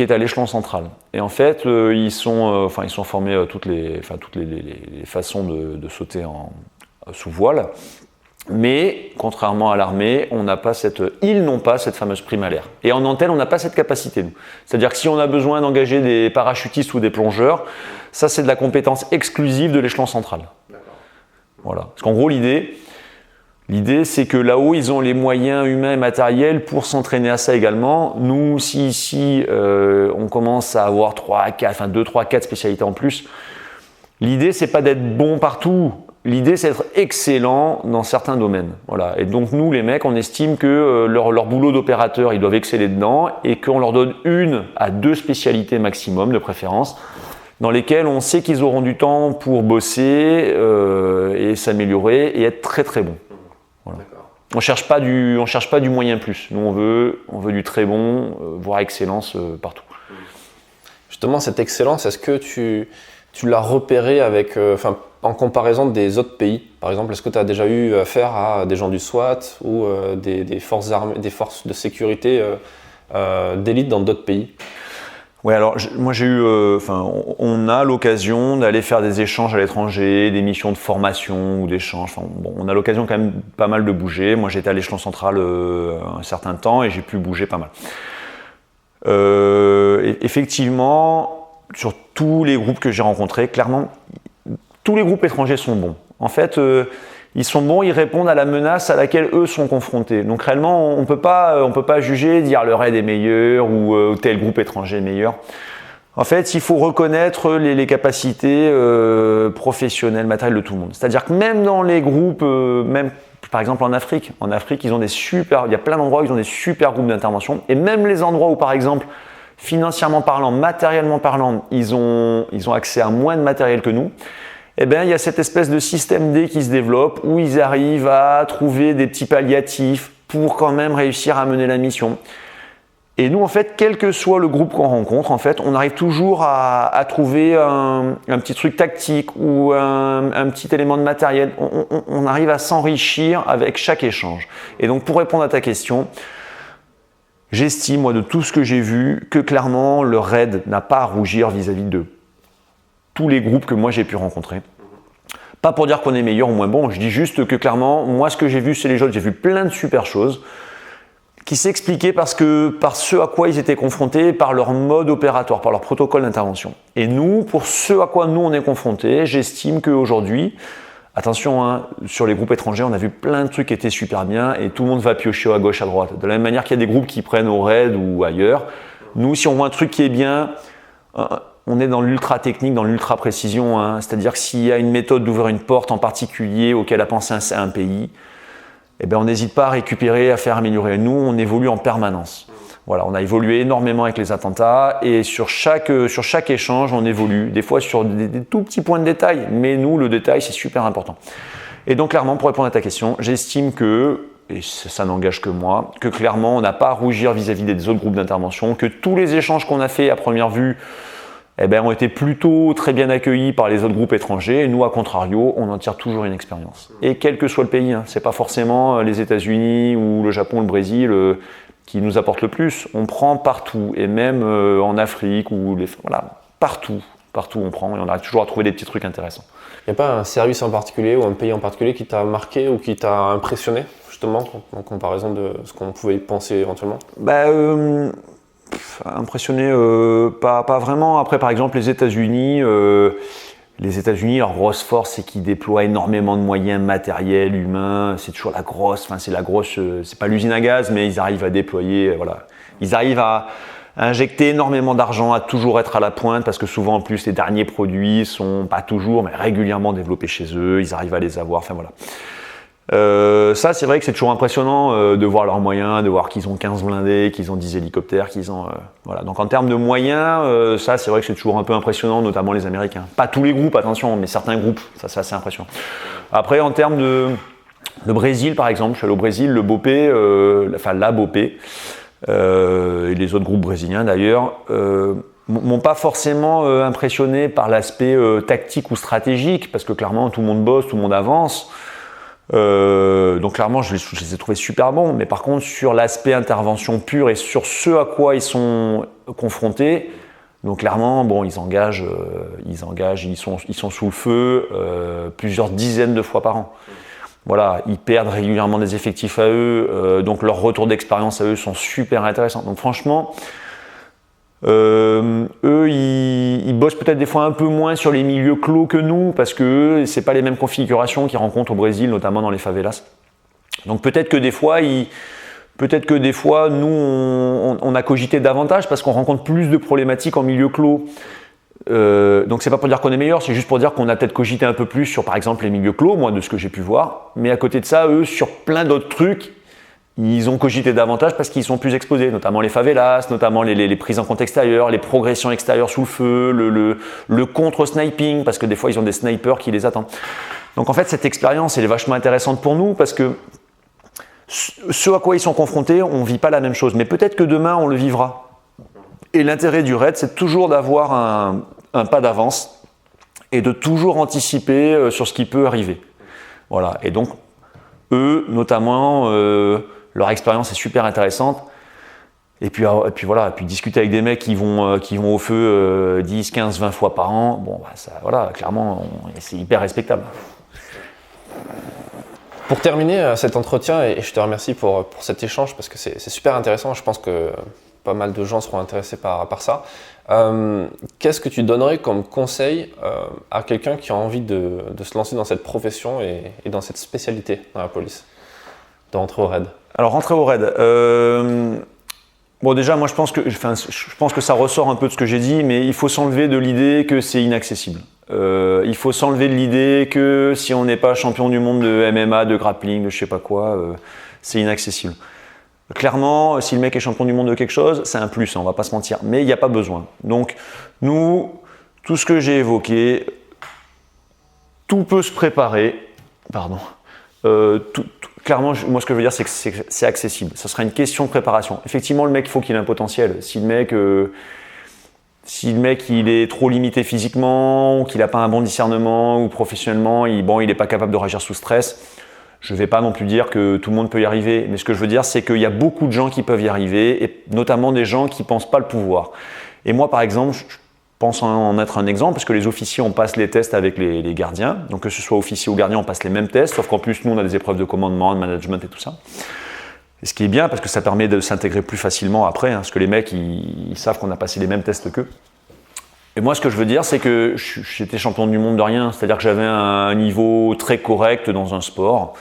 [SPEAKER 1] est à l'échelon central. Et en fait, ils sont formés toutes les façons de sauter sous voile. Mais contrairement à l'armée, ils n'ont pas cette fameuse prime à l'air. Et en Antenne, on n'a pas cette capacité, nous. C'est-à-dire que si on a besoin d'engager des parachutistes ou des plongeurs, ça c'est de la compétence exclusive de l'échelon central. D'accord. Voilà. Parce qu'en gros, L'idée, c'est que là-haut, ils ont les moyens humains et matériels pour s'entraîner à ça également. Nous, si ici, on commence à avoir 2, 3, 4 spécialités en plus, l'idée, c'est pas d'être bon partout. L'idée, c'est d'être excellent dans certains domaines. Voilà. Et donc, nous, les mecs, on estime que leur boulot d'opérateur, ils doivent exceller dedans et qu'on leur donne 1 à 2 spécialités maximum, de préférence, dans lesquelles on sait qu'ils auront du temps pour bosser et s'améliorer et être très, très bons. Voilà. On cherche pas du moyen plus. Nous, on veut du très bon, voire excellence partout.
[SPEAKER 2] Justement, cette excellence, est-ce que tu l'as repérée en comparaison des autres pays ? Par exemple, est-ce que tu as déjà eu affaire à des gens du SWAT ou des forces armées, des forces de sécurité d'élite dans d'autres pays ?
[SPEAKER 1] Ouais, alors moi j'ai eu, on a l'occasion d'aller faire des échanges à l'étranger, des missions de formation ou d'échanges. On a l'occasion quand même pas mal de bouger. Moi j'étais à l'échelon central un certain temps et j'ai pu bouger pas mal. Effectivement, sur tous les groupes que j'ai rencontrés, clairement, tous les groupes étrangers sont bons. En fait, ils sont bons, ils répondent à la menace à laquelle eux sont confrontés. Donc réellement, on peut pas juger, dire le RAID est meilleur ou tel groupe étranger est meilleur. En fait, il faut reconnaître les capacités professionnelles, matérielles de tout le monde. C'est-à-dire que même dans les groupes, même par exemple en Afrique, ils ont il y a plein d'endroits où ils ont des super groupes d'intervention. Et même les endroits où, par exemple, financièrement parlant, matériellement parlant, ils ont accès à moins de matériel que nous. Eh bien, il y a cette espèce de système D qui se développe où ils arrivent à trouver des petits palliatifs pour quand même réussir à mener la mission. Et nous, en fait, quel que soit le groupe qu'on rencontre, en fait, on arrive toujours à trouver un petit truc tactique ou un petit élément de matériel. On arrive à s'enrichir avec chaque échange. Et donc, pour répondre à ta question, j'estime, moi, de tout ce que j'ai vu, que clairement, le RAID n'a pas à rougir vis-à-vis de tous les groupes que moi j'ai pu rencontrer. Pas pour dire qu'on est meilleur ou moins bon, je dis juste que clairement, moi, ce que j'ai vu chez les autres, j'ai vu plein de super choses qui s'expliquaient par ce à quoi ils étaient confrontés, par leur mode opératoire, par leur protocole d'intervention. Et nous, pour ce à quoi nous on est confrontés, j'estime qu'aujourd'hui, attention, hein, sur les groupes étrangers, on a vu plein de trucs qui étaient super bien et tout le monde va piocher à gauche, à droite. De la même manière qu'il y a des groupes qui prennent au RAID ou ailleurs, nous, si on voit un truc qui est bien, on est dans l'ultra technique, dans l'ultra précision, hein, c'est-à-dire que s'il y a une méthode d'ouvrir une porte en particulier auquel a pensé un pays, eh bien, on n'hésite pas à récupérer, à faire améliorer. Nous, on évolue en permanence. Voilà, on a évolué énormément avec les attentats et sur chaque échange, on évolue. Des fois sur des tout petits points de détail, mais nous, le détail, c'est super important. Et donc, clairement, pour répondre à ta question, j'estime que, et ça n'engage que moi, que clairement, on n'a pas à rougir vis-à-vis des autres groupes d'intervention, que tous les échanges qu'on a fait à première vue, eh bien, ont été plutôt très bien accueillis par les autres groupes étrangers. Et nous, à contrario, on en tire toujours une expérience. Et quel que soit le pays, hein, c'est pas forcément les États-Unis ou le Japon, le Brésil qui nous apportent le plus. On prend partout, et même en Afrique ou voilà, partout on prend et on arrive toujours à trouver des petits trucs intéressants.
[SPEAKER 2] Il n'y a pas un service en particulier ou un pays en particulier qui t'a marqué ou qui t'a impressionné justement en comparaison de ce qu'on pouvait y penser éventuellement?
[SPEAKER 1] Impressionné, pas vraiment. Après, par exemple, les États-Unis, leur grosse force, c'est qu'ils déploient énormément de moyens matériels, humains. C'est toujours la grosse, c'est pas l'usine à gaz, mais ils arrivent à déployer, voilà. Ils arrivent à injecter énormément d'argent, à toujours être à la pointe, parce que souvent, en plus, les derniers produits sont pas toujours, mais régulièrement développés chez eux. Ils arrivent à les avoir, enfin voilà. Ça, c'est vrai que c'est toujours impressionnant de voir leurs moyens, de voir qu'ils ont 15 blindés, qu'ils ont 10 hélicoptères, qu'ils ont... voilà. Donc en termes de moyens, ça, c'est vrai que c'est toujours un peu impressionnant, notamment les Américains. Pas tous les groupes, attention, mais certains groupes, ça, c'est assez impressionnant. Après, en termes de Brésil, par exemple, je suis allé au Brésil, le BOPE, la BOPE, et les autres groupes brésiliens d'ailleurs, m'ont pas forcément impressionné par l'aspect tactique ou stratégique, parce que clairement, tout le monde bosse, tout le monde avance. Donc clairement je les ai trouvés super bons, mais par contre sur l'aspect intervention pure et sur ce à quoi ils sont confrontés, donc clairement bon ils sont sous le feu plusieurs dizaines de fois par an. Voilà, ils perdent régulièrement des effectifs à eux, donc leurs retours d'expérience à eux sont super intéressants. Donc franchement, eux, ils bossent peut-être des fois un peu moins sur les milieux clos que nous, parce que c'est pas les mêmes configurations qu'ils rencontrent au Brésil, notamment dans les favelas. Donc peut-être que des fois, nous, on a cogité davantage parce qu'on rencontre plus de problématiques en milieu clos. Donc c'est pas pour dire qu'on est meilleur, c'est juste pour dire qu'on a peut-être cogité un peu plus sur, par exemple, les milieux clos, moi, de ce que j'ai pu voir. Mais à côté de ça, eux, sur plein d'autres trucs, ils ont cogité davantage parce qu'ils sont plus exposés, notamment les favelas, notamment les prises en compte extérieures, les progressions extérieures sous le feu, le contre-sniping, parce que des fois ils ont des snipers qui les attendent. Donc en fait cette expérience elle est vachement intéressante pour nous parce que ce à quoi ils sont confrontés, on ne vit pas la même chose, mais peut-être que demain on le vivra. Et l'intérêt du RAID, c'est toujours d'avoir un pas d'avance et de toujours anticiper sur ce qui peut arriver. Voilà, et donc eux notamment... leur expérience est super intéressante. Et puis voilà, puis discuter avec des mecs qui vont au feu 10, 15, 20 fois par an, bon, bah, ça, voilà, clairement, c'est hyper respectable.
[SPEAKER 2] Pour terminer cet entretien, et je te remercie pour cet échange, parce que c'est super intéressant, je pense que pas mal de gens seront intéressés par ça. Qu'est-ce que tu donnerais comme conseil à quelqu'un qui a envie de se lancer dans cette profession et dans cette spécialité dans la police, de rentrer au RAID?
[SPEAKER 1] Alors, rentrer au RAID. Bon, déjà, moi, je pense que ça ressort un peu de ce que j'ai dit, mais il faut s'enlever de l'idée que c'est inaccessible. Il faut s'enlever de l'idée que si on n'est pas champion du monde de MMA, de grappling, de je sais pas quoi, c'est inaccessible. Clairement, si le mec est champion du monde de quelque chose, c'est un plus, on va pas se mentir, mais il n'y a pas besoin. Donc, nous, tout ce que j'ai évoqué, tout peut se préparer. Clairement, moi ce que je veux dire, c'est que c'est accessible. Ça sera une question de préparation. Effectivement, le mec, il faut qu'il ait un potentiel. Si le mec il est trop limité physiquement, ou qu'il n'a pas un bon discernement, ou professionnellement, il n'est pas capable de réagir sous stress, je ne vais pas non plus dire que tout le monde peut y arriver. Mais ce que je veux dire, c'est qu'il y a beaucoup de gens qui peuvent y arriver, et notamment des gens qui ne pensent pas le pouvoir. Et moi, par exemple, je pense en être un exemple, parce que les officiers, on passe les tests avec les gardiens. Donc que ce soit officier ou gardien, on passe les mêmes tests, sauf qu'en plus, nous, on a des épreuves de commandement, de management et tout ça. Et ce qui est bien, parce que ça permet de s'intégrer plus facilement après, parce que les mecs, ils savent qu'on a passé les mêmes tests qu'eux. Et moi, ce que je veux dire, c'est que j'étais champion du monde de rien, c'est-à-dire que j'avais un niveau très correct dans un sport.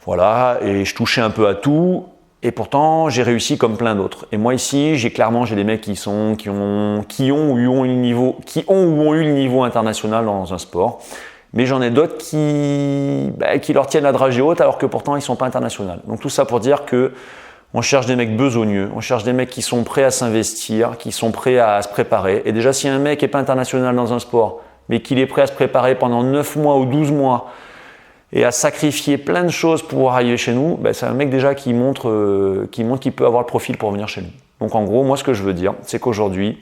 [SPEAKER 1] Voilà, et je touchais un peu à tout. Et pourtant, j'ai réussi comme plein d'autres. Et moi ici, j'ai des mecs qui ont eu le niveau international dans un sport. Mais j'en ai d'autres qui leur tiennent la dragée haute alors que pourtant ils ne sont pas internationaux. Donc tout ça pour dire que on cherche des mecs besogneux, on cherche des mecs qui sont prêts à s'investir, qui sont prêts à se préparer. Et déjà, si un mec n'est pas international dans un sport, mais qu'il est prêt à se préparer pendant 9 mois ou 12 mois, et à sacrifier plein de choses pour pouvoir arriver chez nous, c'est un mec déjà qui montre qu'il peut avoir le profil pour venir chez nous. Donc en gros, moi ce que je veux dire, c'est qu'aujourd'hui,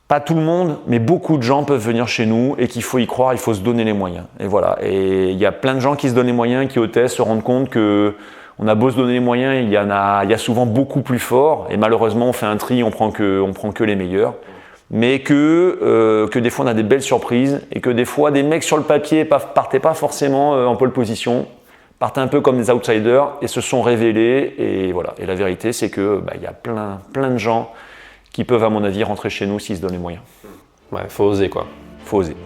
[SPEAKER 1] pas tout le monde, mais beaucoup de gens peuvent venir chez nous et qu'il faut y croire, il faut se donner les moyens. Et voilà. Et il y a plein de gens qui se donnent les moyens, qui au test se rendent compte que on a beau se donner les moyens, il y a souvent beaucoup plus fort. Et malheureusement, on fait un tri, on prend que les meilleurs. Mais que des fois on a des belles surprises et que des fois des mecs sur le papier partaient pas forcément en pole position, partaient un peu comme des outsiders et se sont révélés. Et voilà. Et la vérité, c'est que y a plein de gens qui peuvent, à mon avis, rentrer chez nous s'ils se donnent les moyens.
[SPEAKER 2] Ouais, faut oser quoi.
[SPEAKER 1] Faut oser.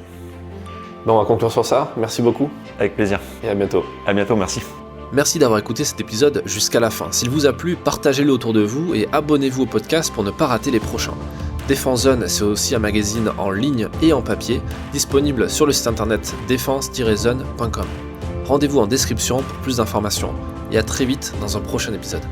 [SPEAKER 2] Bon, on va conclure sur ça. Merci beaucoup.
[SPEAKER 1] Avec plaisir.
[SPEAKER 2] Et à bientôt.
[SPEAKER 1] À bientôt, merci.
[SPEAKER 2] Merci d'avoir écouté cet épisode jusqu'à la fin. S'il vous a plu, partagez-le autour de vous et abonnez-vous au podcast pour ne pas rater les prochains. Défense Zone, c'est aussi un magazine en ligne et en papier, disponible sur le site internet défense-zone.com. Rendez-vous en description pour plus d'informations et à très vite dans un prochain épisode.